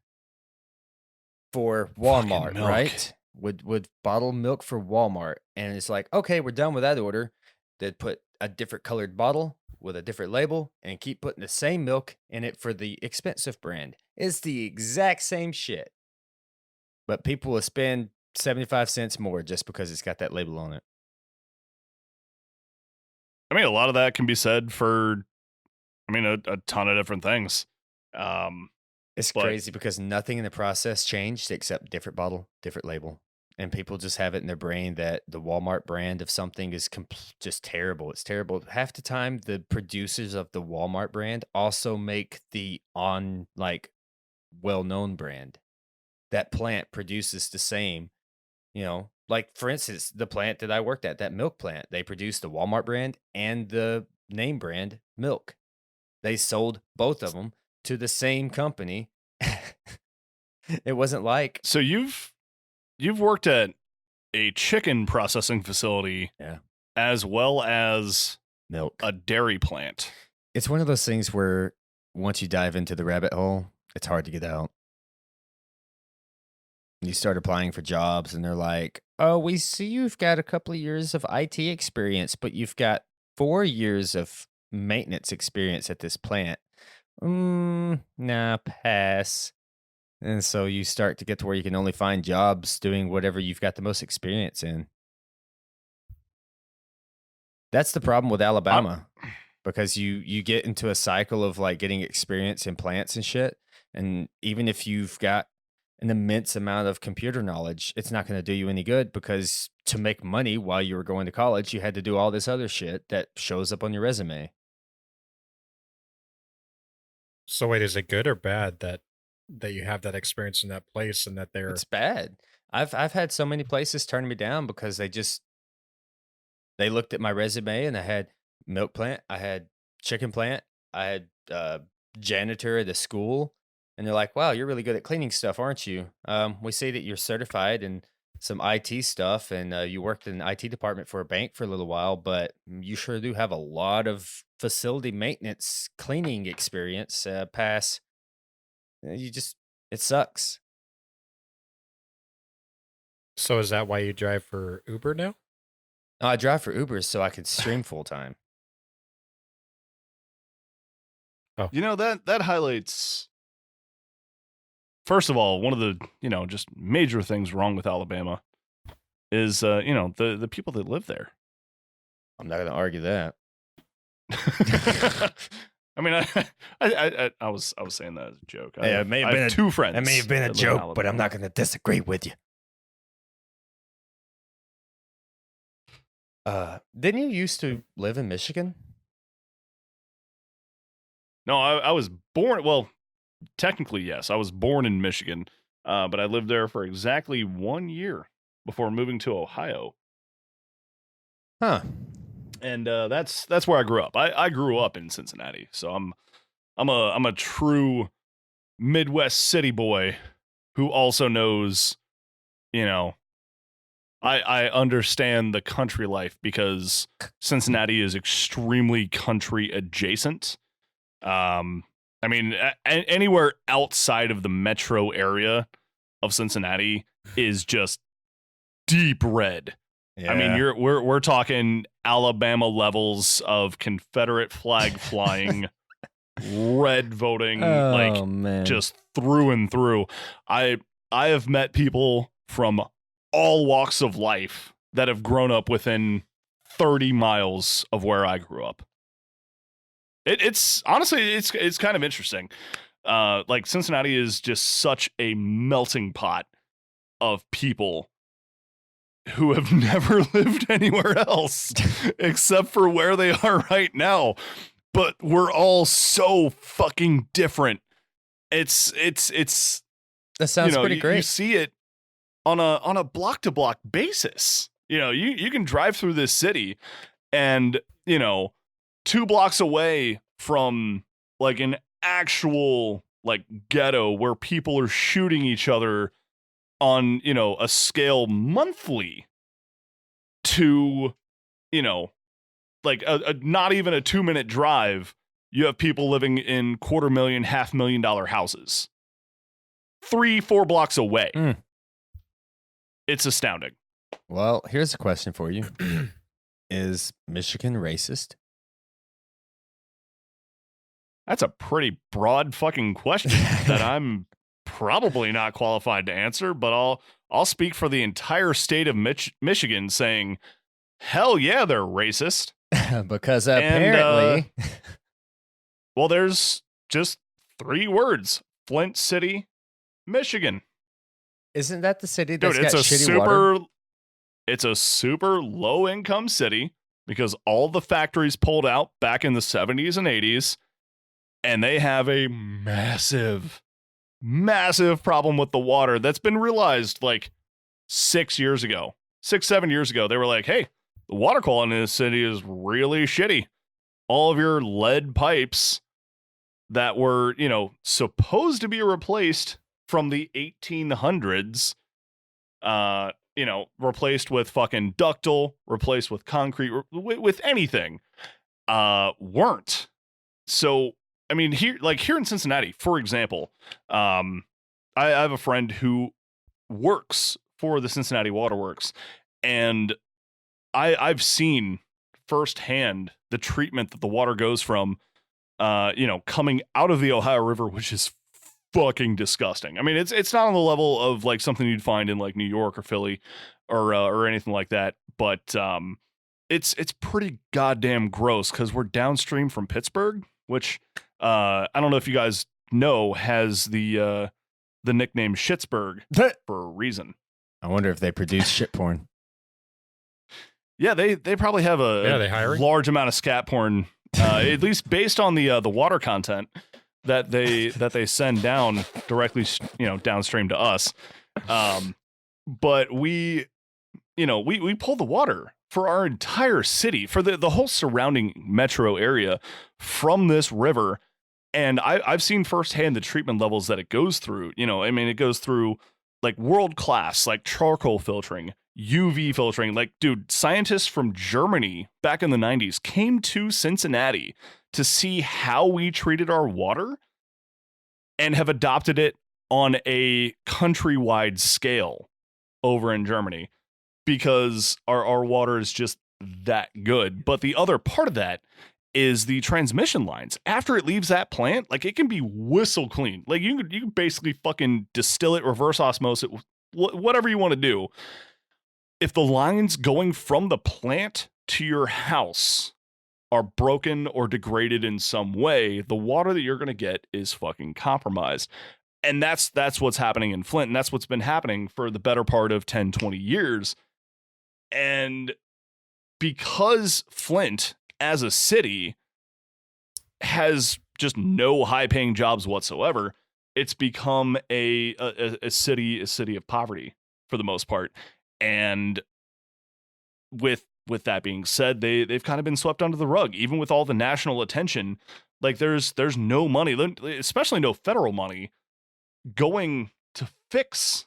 for Walmart, milk. right? Would bottle milk for Walmart, and it's like, okay, we're done with that order. They'd put a different colored bottle with a different label and keep putting the same milk in it for the expensive brand. It's the exact same shit, but people will spend 75 cents more just because it's got that label on it. I mean, a lot of that can be said for, a ton of different things. It's But- crazy because nothing in the process changed except different bottle, different label. And people just have it in their brain that the Walmart brand of something is just terrible. It's terrible. Half the time, the producers of the Walmart brand also make the well-known brand. That plant produces the same, like for instance, the plant that I worked at, that milk plant, they produced the Walmart brand and the name brand milk. They sold both of them to the same company. It wasn't like, So you've worked at a chicken processing facility, Yeah. as well as milk. a dairy plant. It's one of those things where once you dive into the rabbit hole, it's hard to get out. You start applying for jobs and they're like, oh, we see you've got a couple of years of IT experience, but you've got 4 years of maintenance experience at this plant. Nah, pass. And so you start to get to where you can only find jobs doing whatever you've got the most experience in. That's the problem with Alabama, because you get into a cycle of like getting experience in plants and shit. And even if you've got an immense amount of computer knowledge, it's not going to do you any good, because to make money while you were going to college, you had to do all this other shit that shows up on your resume. So wait, is it good or bad that you have that experience in that place and that they're It's bad. I've had so many places turn me down because they looked at my resume and I had milk plant, I had chicken plant, I had janitor at the school, and they're like, "Wow, you're really good at cleaning stuff, aren't you? We see that you're certified in some IT stuff, and you worked in the IT department for a bank for a little while, but you sure do have a lot of facility maintenance cleaning experience. Pass. It sucks." So is that why you drive for Uber now? I drive for Uber so I could stream full time. You know, that highlights, first of all, one of the, just major things wrong with Alabama is, the people that live there. I'm not going to argue that. I mean, I was saying that as a joke. Yeah, it may have I been have two friends. That may have been a that live in joke, but I'm not going to disagree with you. Didn't you used to live in Michigan? No, I was born. Well, technically, yes, I was born in Michigan, but I lived there for exactly 1 year before moving to Ohio, Huh. and that's where I grew up. I grew up in Cincinnati, so I'm a true Midwest city boy who also knows, I understand the country life because Cincinnati is extremely country adjacent. I mean, anywhere outside of the metro area of Cincinnati is just deep red. Yeah. I mean, we're talking Alabama levels of Confederate flag flying, red voting, man. just through and through. I have met people from all walks of life that have grown up within 30 miles of where I grew up. It's honestly, it's kind of interesting. Like Cincinnati is just such a melting pot of people who have never lived anywhere else except for where they are right now. But we're all so fucking different. It's That sounds pretty great. You see it on a block to block basis. You can drive through this city and, 2 blocks away from like an actual like ghetto where people are shooting each other on, a scale monthly to, like a not even a 2-minute drive. You have people living in $250,000, $500,000 houses 3-4 blocks away. It's astounding. Well, here's a question for you. Is Michigan racist? That's a pretty broad fucking question that I'm probably not qualified to answer, but I'll speak for the entire state of Michigan saying, hell yeah, they're racist. Because apparently... Well, there's just 3 words: Flint City, Michigan. Isn't that the city that's Dude, got shitty water? it's a super low income city because all the factories pulled out back in the 70s and 80s, and they have a massive problem with the water that's been realized like 6 years ago. 7 years ago, they were like, hey, the water quality in this city is really shitty. All of your lead pipes that were, supposed to be replaced from the 1800s, replaced with fucking ductile, replaced with concrete, with anything, weren't. So, I mean, here in Cincinnati, for example, I have a friend who works for the Cincinnati Waterworks, and I've seen firsthand the treatment that the water goes from, coming out of the Ohio River, which is fucking disgusting. I mean, it's not on the level of like something you'd find in like New York or Philly or anything like that, but it's pretty goddamn gross because we're downstream from Pittsburgh, which I don't know if you guys know has the nickname Schittsburg for a reason. I wonder if they produce shit porn. Yeah, they probably have a large amount of scat porn, at least based on the water content that they send down directly, downstream to us. But we pull the water for our entire city, for the whole surrounding metro area from this river. And I've seen firsthand the treatment levels that it goes through. It goes through like world class, like charcoal filtering, UV filtering. Like, dude, scientists from Germany back in the 90s came to Cincinnati to see how we treated our water and have adopted it on a countrywide scale over in Germany because our water is just that good. But the other part of that is the transmission lines. After it leaves that plant, like, it can be whistle clean. Like, you can basically fucking distill it, reverse osmosis it, whatever you want to do. If the lines going from the plant to your house are broken or degraded in some way, the water that you're going to get is fucking compromised. And that's what's happening in Flint. And that's what's been happening for the better part of 10, 20 years. And because Flint as a city has just no high paying jobs whatsoever, it's become a city of poverty for the most part. And with that being said, they've kind of been swept under the rug, even with all the national attention. Like, there's no money, especially no federal money, going to fix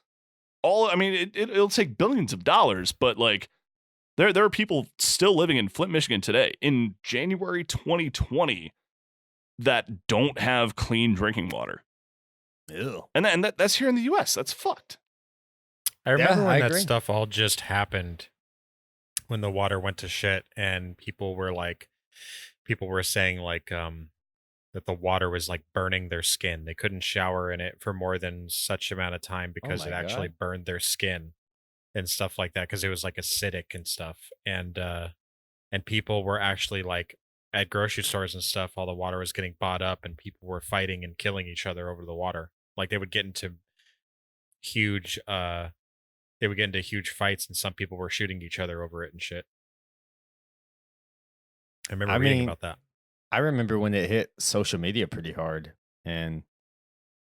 all. I mean, it'll take billions of dollars, but like, there are people still living in Flint, Michigan today in January 2020 that don't have clean drinking water. Ew. And that's here in the US. That's fucked. I remember when that agree. stuff all just happened, when the water went to shit, and people were saying like that the water was like burning their skin. They couldn't shower in it for more than such amount of time because my it actually God. burned their skin and stuff like that, because it was like acidic and stuff. And people were actually like at grocery stores and stuff, all the water was getting bought up and people were fighting and killing each other over the water. Like, they would get into huge fights, and some people were shooting each other over it and shit. I remember reading about that. I remember when it hit social media pretty hard, and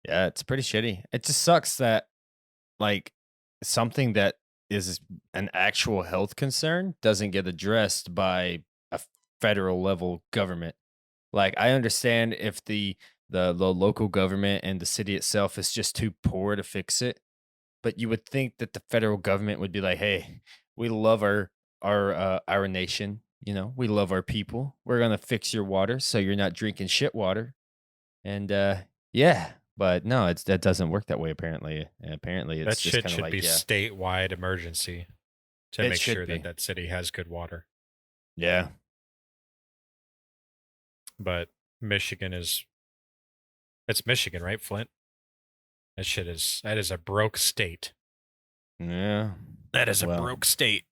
yeah, it's pretty shitty. It just sucks that like something that is an actual health concern doesn't get addressed by a federal level government. Like, I understand if the local government and the city itself is just too poor to fix it, but you would think that the federal government would be like, "Hey, we love our nation. We love our people. We're gonna fix your water so you're not drinking shit water." And yeah, but no, that doesn't work that way. Apparently, it's That just shit kind of should like, be yeah, statewide emergency to It make should sure be. that city has good water. yeah. But it's Michigan, right? Flint. That is a broke state. Yeah. That is a Well, broke state.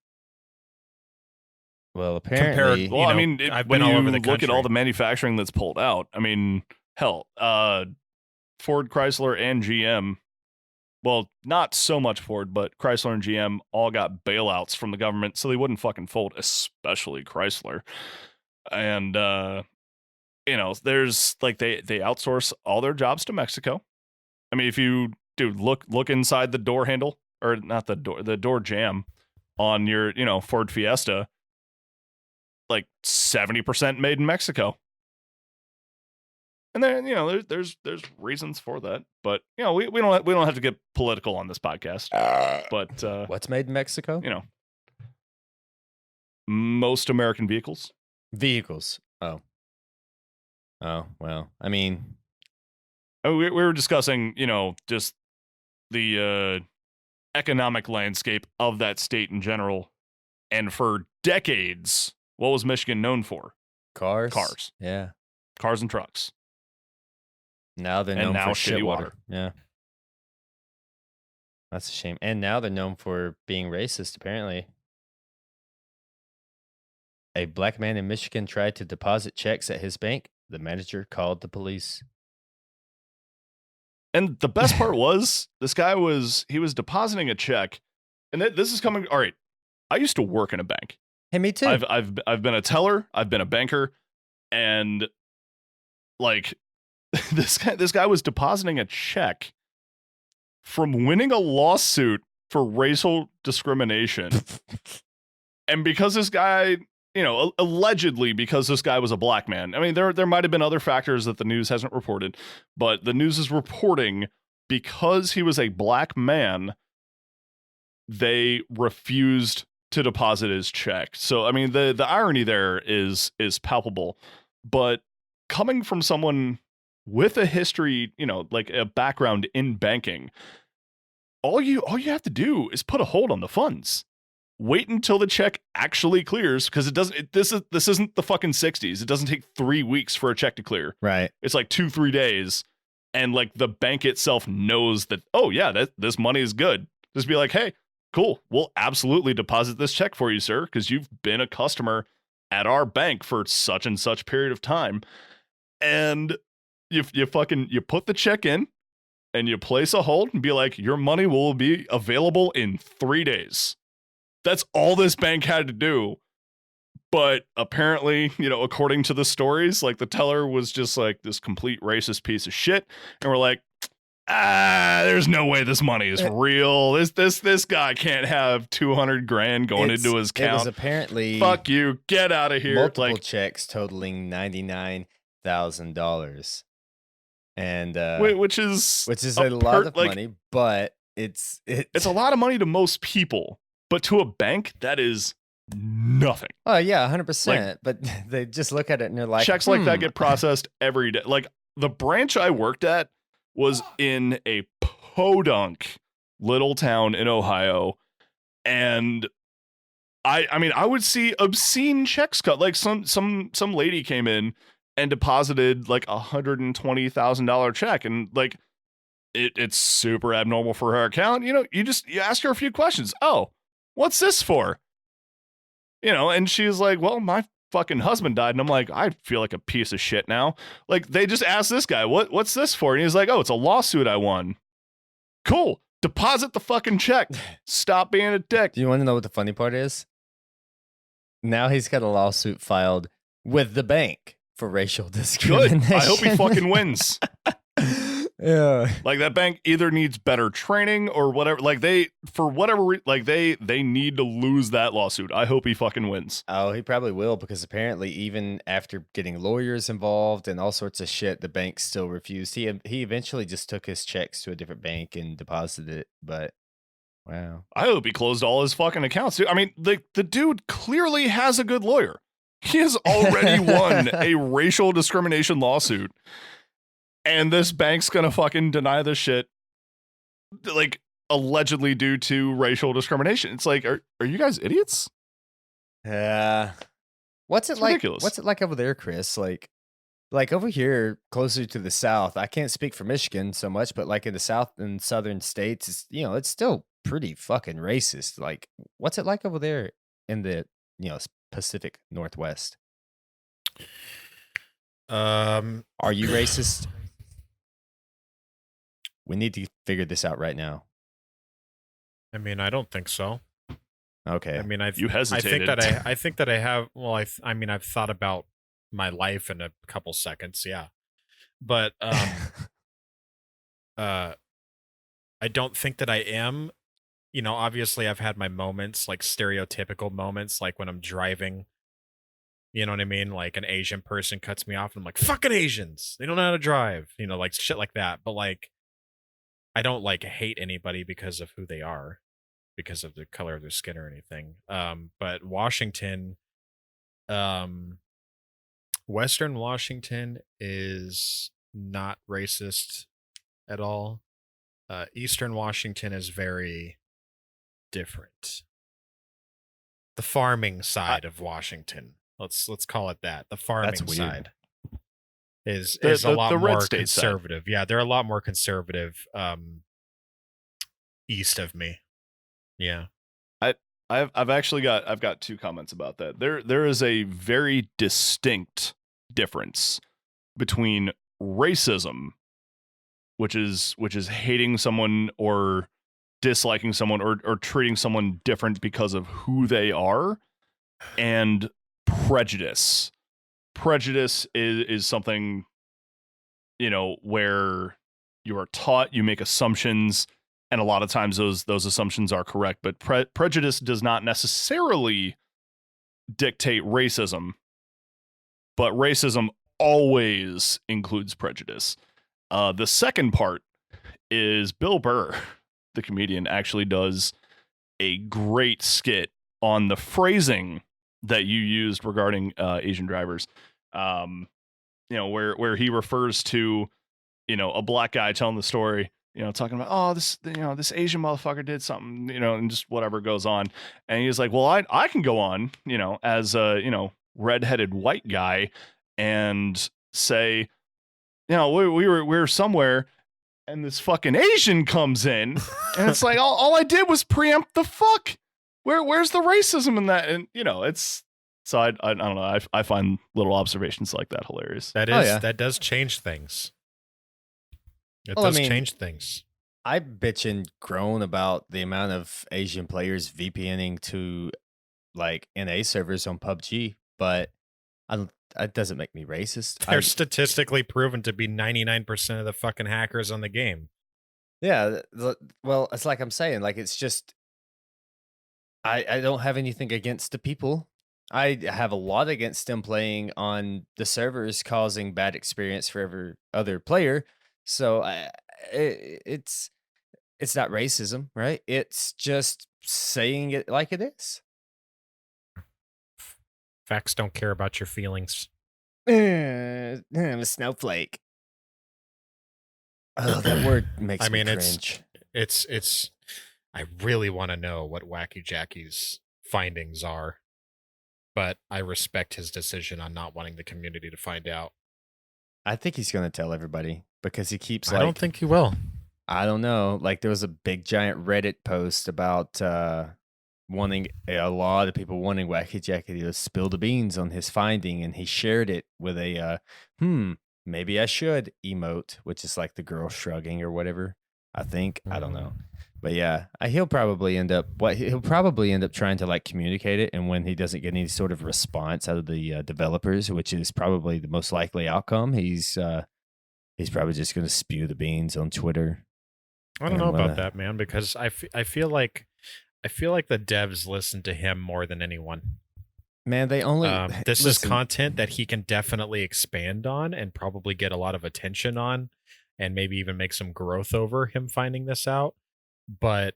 Well, Compared, apparently, Well, I mean, I've when been all you over the look at all country. the manufacturing that's pulled out, I mean, hell, Ford, Chrysler, and GM, well, not so much Ford, but Chrysler and GM all got bailouts from the government, so they wouldn't fucking fold, especially Chrysler. And there's like they outsource all their jobs to Mexico. I mean, if you look inside the door handle, or not the door jamb on your Ford Fiesta, like 70% made in Mexico. And then there's reasons for that, but we don't have to get political on this podcast. But What's made in Mexico? Most American vehicles. Oh, well, I mean, We were discussing just the economic landscape of that state in general, and for decades, what was Michigan known for? cars. Yeah. Cars and trucks. Now they're And known now for shitty shit water. water. Yeah. That's a shame. And now they're known for being racist, apparently. A black man in Michigan tried to deposit checks at his bank. The manager called the police. And the best part was this guy was depositing a check, and this is coming. All right, I used to work in a bank. Hey, me too. I've been a teller. I've been a banker, and like this guy was depositing a check from winning a lawsuit for racial discrimination, and because this guy, allegedly because this guy was a black man. I mean, there might have been other factors that the news hasn't reported, but the news is reporting because he was a black man, they refused to deposit his check. So, I mean, the irony there is palpable, but coming from someone with a history, like a background in banking, all you have to do is put a hold on the funds. Wait until the check actually clears, because this isn't the fucking 60s. It doesn't take 3 weeks for a check to clear. Right. It's like 2-3 days, and like the bank itself knows that, oh yeah, this money is good. Just be like, hey, cool, we'll absolutely deposit this check for you, sir, because you've been a customer at our bank for such and such period of time. And you put the check in and you place a hold and be like, your money will be available in 3 days. That's all this bank had to do. But apparently, according to the stories, like the teller was just like this complete racist piece of shit. And we're like, there's no way this money is real. This guy can't have $200,000 going into his account. It was apparently fuck you, get out of here. Multiple checks totaling $99,000, and which is a lot of money, but it's a lot of money to most people, but to a bank that is nothing. Oh yeah, 100%. But they just look at it and they're like, checks like that get processed every day. Like the branch I worked at was in a podunk little town in Ohio, and I mean I would see obscene checks cut. Like some lady came in and deposited like $120,000 check, and like it's super abnormal for her account. You ask her a few questions. Oh, what's this for? And she's like, well, my fucking husband died. And I'm like, I feel like a piece of shit now. Like, they just asked this guy, what's this for? And he's like, oh, it's a lawsuit I won. Cool. Deposit the fucking check. Stop being a dick. Do you want to know what the funny part is? Now he's got a lawsuit filed with the bank for racial discrimination. Good. I hope he fucking wins. Yeah. Like that bank either needs better training or whatever. Like they need to lose that lawsuit. I hope he fucking wins. Oh, he probably will, because apparently even after getting lawyers involved and all sorts of shit, the bank still refused. He eventually just took his checks to a different bank and deposited it. But wow. I hope he closed all his fucking accounts, dude. I mean, the dude clearly has a good lawyer. He has already won a racial discrimination lawsuit. And this bank's gonna fucking deny this shit, like allegedly due to racial discrimination. It's like, are you guys idiots? Yeah. What's it like? Ridiculous. What's it like over there, Chris? Like over here, closer to the South. I can't speak for Michigan so much, but like in the South and Southern states, it's still pretty fucking racist. Like, what's it like over there in the Pacific Northwest? Are you racist? we need to figure this out right now. I mean, I don't think so. Okay. I mean, You hesitated. I think that I have. Well, I mean, I've thought about my life in a couple seconds. Yeah, but I don't think that I am. You know, obviously, I've had my moments, like stereotypical moments, like when I'm driving. You know what I mean? Like an Asian person cuts me off, and I'm like, "Fucking Asians! They don't know how to drive." You know, like shit like that. But like, I don't like hate anybody because of who they are, because of the color of their skin or anything. But Washington, um, Western Washington is not racist at all. Eastern Washington is very different. The farming side of Washington, let's call it that. The farming weird. side is The a lot red more state side. conservative. Yeah, they're a lot more conservative east of me. Yeah. I've actually got two comments about that. There is a very distinct difference between racism, which is hating someone or disliking someone or treating someone different because of who they are, and prejudice. Prejudice is something, you know, where you are taught, you make assumptions, and a lot of times those assumptions are correct, but prejudice does not necessarily dictate racism, but racism always includes prejudice. The second part is Bill Burr, the comedian, actually does a great skit on the phrasing that you used regarding Asian drivers. You know, where he refers to, you know, a black guy telling the story, you know, talking about, oh, this Asian motherfucker did something, you know, and just whatever goes on. And he's like, well, I can go on, you know, as a, you know, redheaded white guy and say, you know, we were somewhere and this fucking Asian comes in and it's like, all I did was preempt the fuck. Where's the racism in that? And, you know, it's, so I don't know. I find little observations like that hilarious. That is that does change things. It does change things. I bitch and groan about the amount of Asian players VPNing to like NA servers on PUBG, but it doesn't make me racist. They're statistically proven to be 99% of the fucking hackers on the game. Yeah, well, it's like I'm saying, like it's just I don't have anything against the people. I have a lot against them playing on the servers, causing bad experience for every other player. So it's not racism, right? It's just saying it like it is. Facts don't care about your feelings. I'm a snowflake. Oh, that word makes me cringe. It's. I really want to know what Wacky Jackie's findings are, but I respect his decision on not wanting the community to find out. I think he's going to tell everybody because he keeps. I don't think he will. I don't know. Like there was a big giant Reddit post about wanting a lot of people wanting Wacky Jackie to spill the beans on his finding, and he shared it with a maybe I should emote, which is like the girl shrugging or whatever. I think I don't know, but yeah, he'll probably end up trying to like communicate it, and when he doesn't get any sort of response out of the developers, which is probably the most likely outcome, he's probably just going to spew the beans on Twitter. I don't know about that, man, because I feel like the devs listen to him more than anyone. Man, they only this is content that he can definitely expand on and probably get a lot of attention on, and maybe even make some growth over him finding this out. But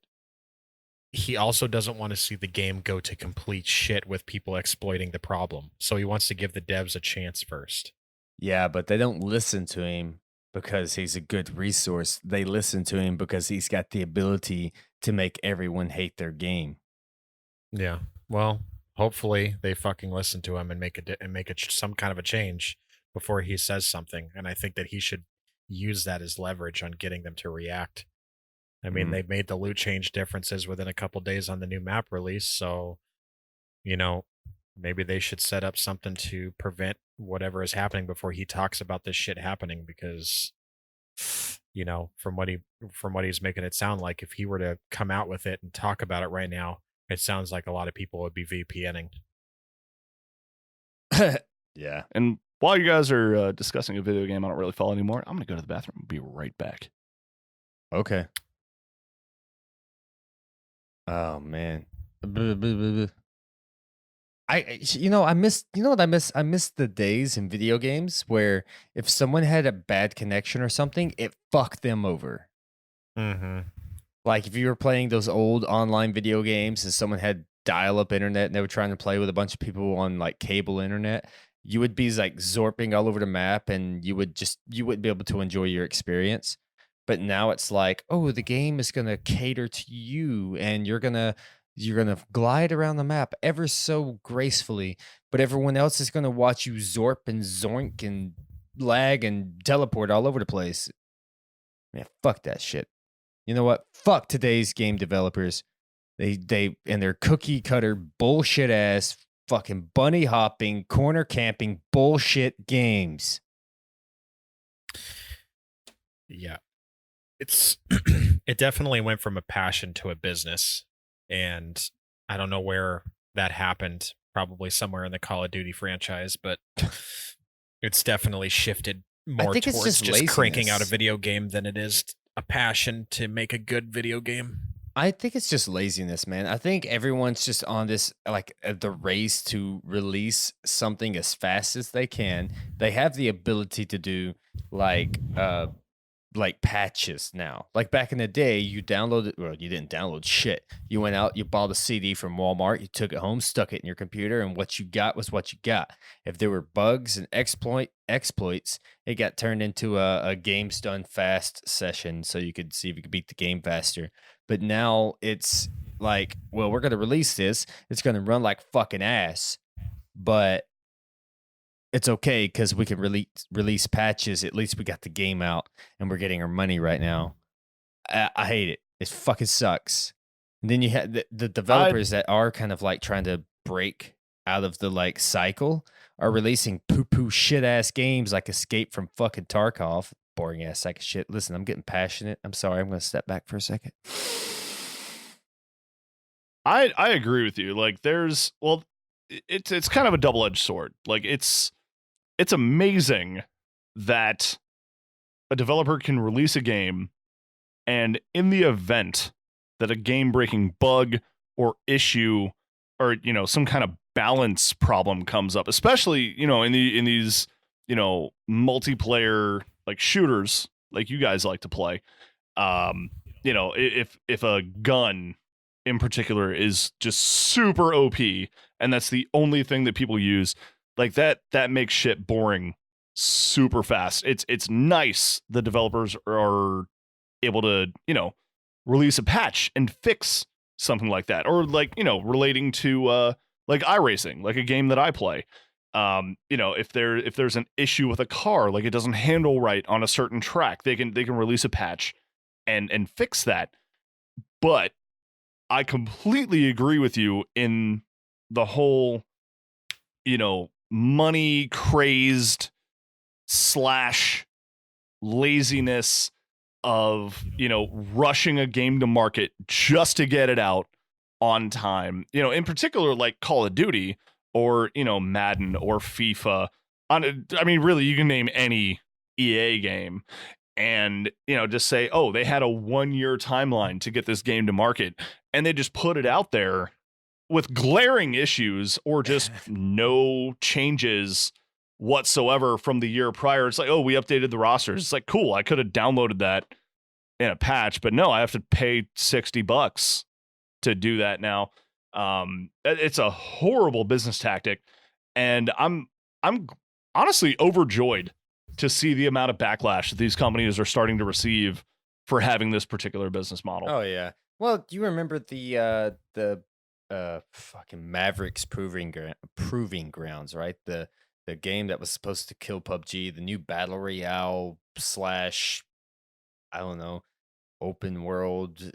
he also doesn't want to see the game go to complete shit with people exploiting the problem. So he wants to give the devs a chance first. Yeah, but they don't listen to him because he's a good resource. They listen to him because he's got the ability to make everyone hate their game. Yeah. Well, hopefully they fucking listen to him and make some kind of a change before he says something. And I think that he should use that as leverage on getting them to react. I mean, they've made the loot change differences within a couple days on the new map release, so you know, maybe they should set up something to prevent whatever is happening before he talks about this shit happening, because you know, from what he's making it sound like, if he were to come out with it and talk about it right now, it sounds like a lot of people would be VPNing. Yeah. And while you guys are discussing a video game I don't really follow anymore, I'm going to go to the bathroom and be right back. Okay. Oh man. Blah, blah, blah, blah. I miss, you know what I miss? I miss the days in video games where if someone had a bad connection or something, it fucked them over. Mm-hmm. Like if you were playing those old online video games and someone had dial-up internet and they were trying to play with a bunch of people on like cable internet, you would be like zorping all over the map and you wouldn't be able to enjoy your experience. But now it's like, oh, the game is gonna cater to you and you're gonna glide around the map ever so gracefully, but everyone else is gonna watch you zorp and zoink and lag and teleport all over the place. Man, fuck that shit. You know what? Fuck today's game developers. They and their cookie cutter bullshit ass fucking bunny hopping, corner camping bullshit games. Yeah. It's it definitely went from a passion to a business. And I don't know where that happened, probably somewhere in the Call of Duty franchise, but it's definitely shifted more think it's towards just cranking out a laziness. video game than it is a passion to make a good video game. I think it's just laziness, man. I think everyone's just on this like the race to release something as fast as they can. They have the ability to do like patches now. Like back in the day, you didn't download shit. You went out, you bought a CD from Walmart, you took it home, stuck it in your computer, and what you got was what you got. If there were bugs and exploits, it got turned into a games done fast session so you could see if you could beat the game faster. But now it's like, well, we're gonna release this. It's gonna run like fucking ass, but it's okay because we can release patches. At least we got the game out and we're getting our money right now. I hate it. It fucking sucks. And then you have the developers that are kind of like trying to break out of the like cycle are releasing poo shit ass games like Escape from fucking Tarkov. Boring ass sack of shit. Listen, I'm getting passionate. I'm sorry. I'm going to step back for a second. I agree with you. Like it's kind of a double-edged sword. Like it's amazing that a developer can release a game and in the event that a game-breaking bug or issue or some kind of balance problem comes up, especially in these multiplayer like shooters like you guys like to play, if a gun in particular is just super OP and that's the only thing that people use, like that makes shit boring super fast. It's nice the developers are able to release a patch and fix something like that, or like relating to like iRacing, like a game that I play. If there's an issue with a car, like it doesn't handle right on a certain track, they can release a patch and fix that. But I completely agree with you in the whole money crazed / laziness of rushing a game to market just to get it out on time. In particular like Call of Duty or Madden or FIFA. I mean, really, you can name any EA game and just say, oh, they had a 1-year timeline to get this game to market, and they just put it out there with glaring issues or just no changes whatsoever from the year prior. It's like, oh, we updated the rosters. It's like, cool, I could have downloaded that in a patch, but no, I have to pay $60 to do that now. It's a horrible business tactic, and I'm honestly overjoyed to see the amount of backlash that these companies are starting to receive for having this particular business model. Oh yeah. Well, do you remember the fucking Mavericks proving grounds, right? The game that was supposed to kill PUBG, the new battle royale / I don't know, open world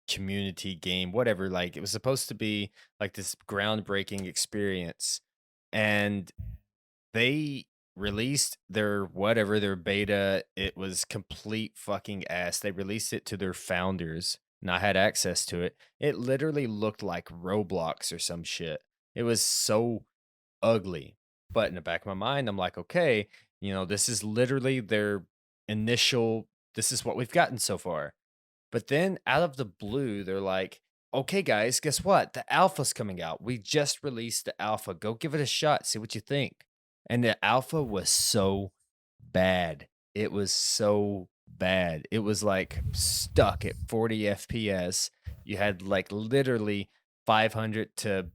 community game, whatever. Like it was supposed to be like this groundbreaking experience, and they released their beta. It was complete fucking ass. They released it to their founders, and I had access to it. It literally looked like Roblox or some shit. It was so ugly. But in the back of my mind, I'm like, okay, this is literally their initial, this is what we've gotten so far. But then out of the blue, they're like, okay, guys, guess what? The alpha's coming out. We just released the alpha. Go give it a shot. See what you think. And the alpha was so bad. It was so bad. It was like stuck at 40 FPS. You had like literally 500 to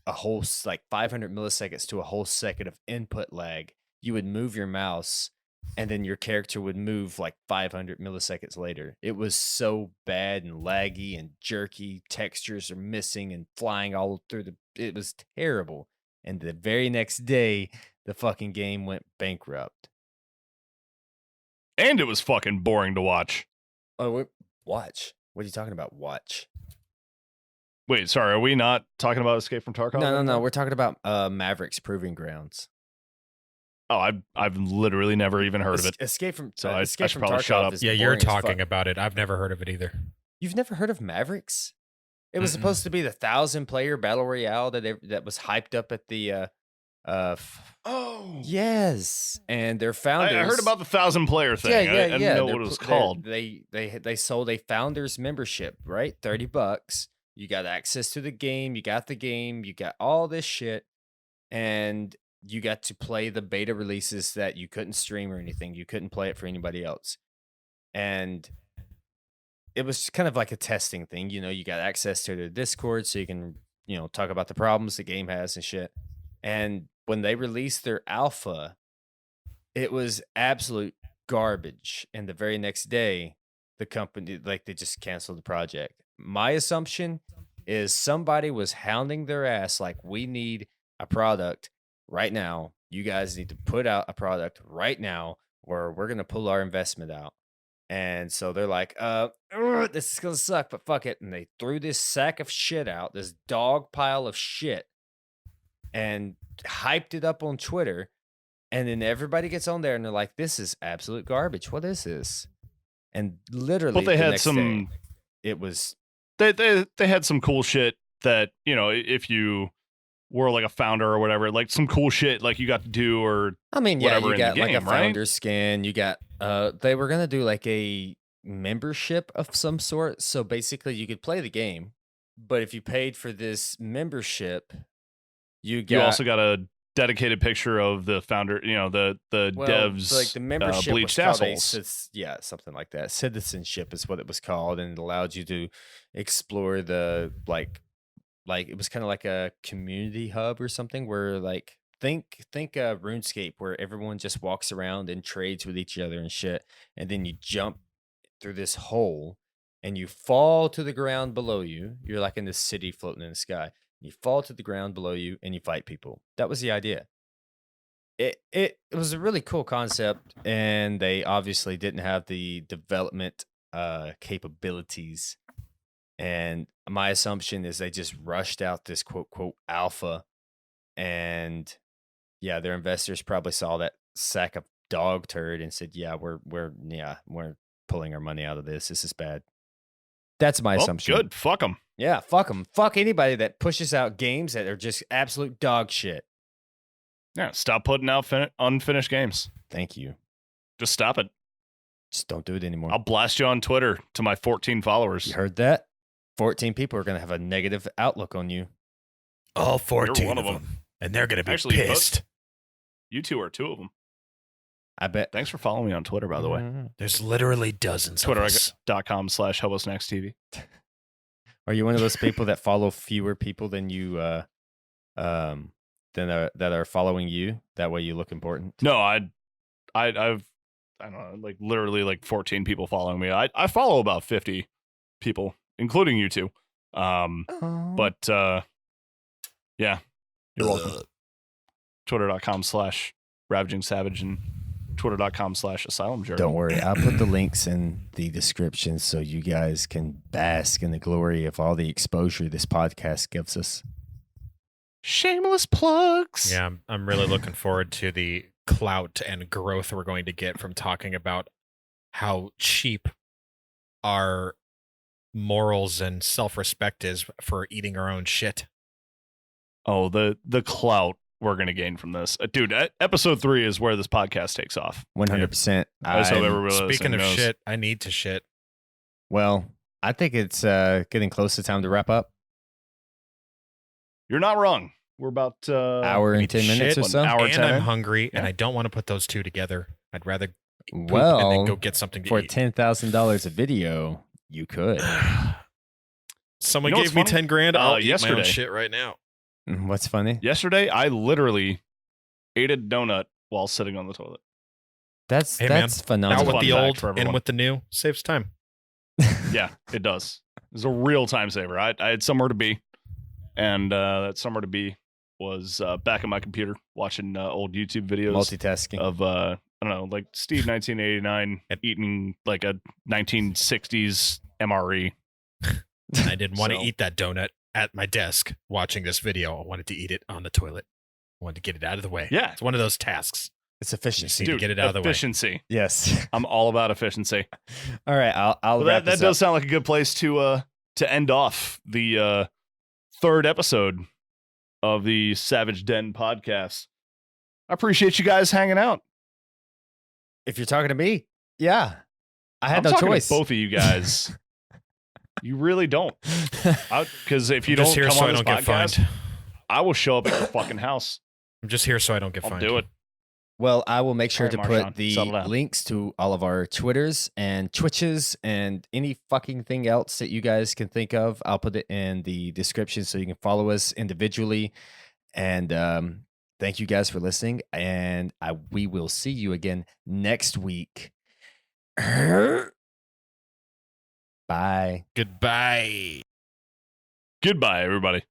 a whole, like 500 milliseconds to a whole second of input lag. You would move your mouse and then your character would move like 500 milliseconds later. It was so bad and laggy and jerky. Textures are missing and flying all through it was terrible. And the very next day, the fucking game went bankrupt. And it was fucking boring to watch. Oh, watch? What are you talking about? Watch? Wait, sorry, are we not talking about Escape from Tarkov? No. We're talking about Maverick's Proving Grounds. Oh, I've literally never even heard of it. Escape from So I Escape should from probably shut Tarkov up. is Yeah, you're boring as talking fuck. about it. I've never heard of it either. You've never heard of Mavericks? It was supposed to be the 1,000-player battle royale that was hyped up at the Oh, yes, and their founders. I heard about the 1,000-player thing. I didn't know what it was called. They sold a founders membership, right? $30. You got access to the game. You got the game. You got all this shit, and you got to play the beta releases that you couldn't stream or anything. You couldn't play it for anybody else, and it was kind of like a testing thing. You got access to the Discord, so you can talk about the problems the game has and shit. And when they released their alpha, it was absolute garbage. And the very next day, the company, like, they just canceled the project. My assumption is somebody was hounding their ass like, we need a product right now. You guys need to put out a product right now or we're going to pull our investment out. And so they're like, this is going to suck, but fuck it. And they threw this sack of shit out, this dog pile of shit, and hyped it up on Twitter. And then everybody gets on there and they're like, this is absolute garbage. What is this? And literally, But they the had next some. day, it was. They had some cool shit that if you were like a founder or whatever, like some cool shit like you got to do or I mean, yeah, whatever you in got the like game, a right? founder skin. You got they were gonna do like a membership of some sort. So basically, you could play the game, but if you paid for this membership, you also got a dedicated picture of the founder, the devs, like the membership bleached was called assholes. something like that. Citizenship is what it was called, and it allowed you to explore the like it was kind of like a community hub or something where like think RuneScape where everyone just walks around and trades with each other and shit, and then you jump through this hole and you fall to the ground below you. You're like in this city floating in the sky. You fall to the ground below you and you fight people. That was the idea. It was a really cool concept, and they obviously didn't have the development capabilities. And my assumption is they just rushed out this quote alpha, and yeah, their investors probably saw that sack of dog turd and said, "Yeah, we're pulling our money out of this. This is bad." That's my assumption. Good. Fuck them. Yeah, fuck them. Fuck anybody that pushes out games that are just absolute dog shit. Yeah, stop putting out unfinished games. Thank you. Just stop it. Just don't do it anymore. I'll blast you on Twitter to my 14 followers. You heard that? 14 people are going to have a negative outlook on you. All 14 one of of them. And they're going to be Actually, pissed. You two are two of them. I bet. Thanks for following me on Twitter, by the way. There's literally dozens of us. Twitter.com/HelloSnacksTV. Are you one of those people that follow fewer people than you that are following you? That way you look important? No, I've I don't know, like literally like 14 people following me. I follow about 50 people, including you two. But yeah, you're welcome. Twitter.com/RavagingSavage and Twitter.com/AsylumJerry. Don't worry. I'll put the links in the description so you guys can bask in the glory of all the exposure this podcast gives us. Shameless plugs. Yeah, I'm really looking forward to the clout and growth we're going to get from talking about how cheap our morals and self-respect is for eating our own shit. Oh, the clout we're gonna gain from this, dude. Episode 3 is where this podcast takes off. 100%. I just hope everybody Speaking listening of knows. shit, I need to shit. Well, I think it's getting close to time to wrap up. You're not wrong. We're about Hour and need 10 to minutes shit, or so. hour and 10 I'm in? hungry, and Yeah. I don't want to put those two together. I'd rather poop and then Well, go get something to for eat. $10,000 a video, you could. Someone You know what's gave me funny? 10 grand. I'll eat my Yesterday- own shit right now. What's funny? Yesterday, I literally ate a donut while sitting on the toilet. That's Hey, man. that's Out phenomenal. with fun the fact old, for in everyone. with the new. Saves time. Yeah, it does. It's a real time saver. I had somewhere to be, and that somewhere to be was back at my computer watching old YouTube videos Multitasking. of I don't know, like Steve 1989 eating like a 1960s MRE. I didn't want to So- eat that donut at my desk watching this video. I wanted to eat it on the toilet. I wanted to get it out of the way. Yeah. It's one of those tasks. It's You efficiency. just need to Dude, get it out of the way. efficiency. Yes. I'm all about efficiency. All right. I'll Well, wrap that this does up. sound like a good place to end off the third episode of the Savage Den podcast. I appreciate you guys hanging out. If you're talking to me, yeah, I had I'm no talking choice. to both of you guys. You really don't, because if you I'm just don't here come so on I this don't get podcast, fined. I will show up at your fucking house. I'm just here so I don't get I'll fined. do it. Well, I will make sure All to right, put Marshawn, the settle down. links to all of our Twitters and Twitches and any fucking thing else that you guys can think of. I'll put it in the description so you can follow us individually. And thank you guys for listening. And we will see you again next week. Bye. Goodbye. Goodbye, everybody.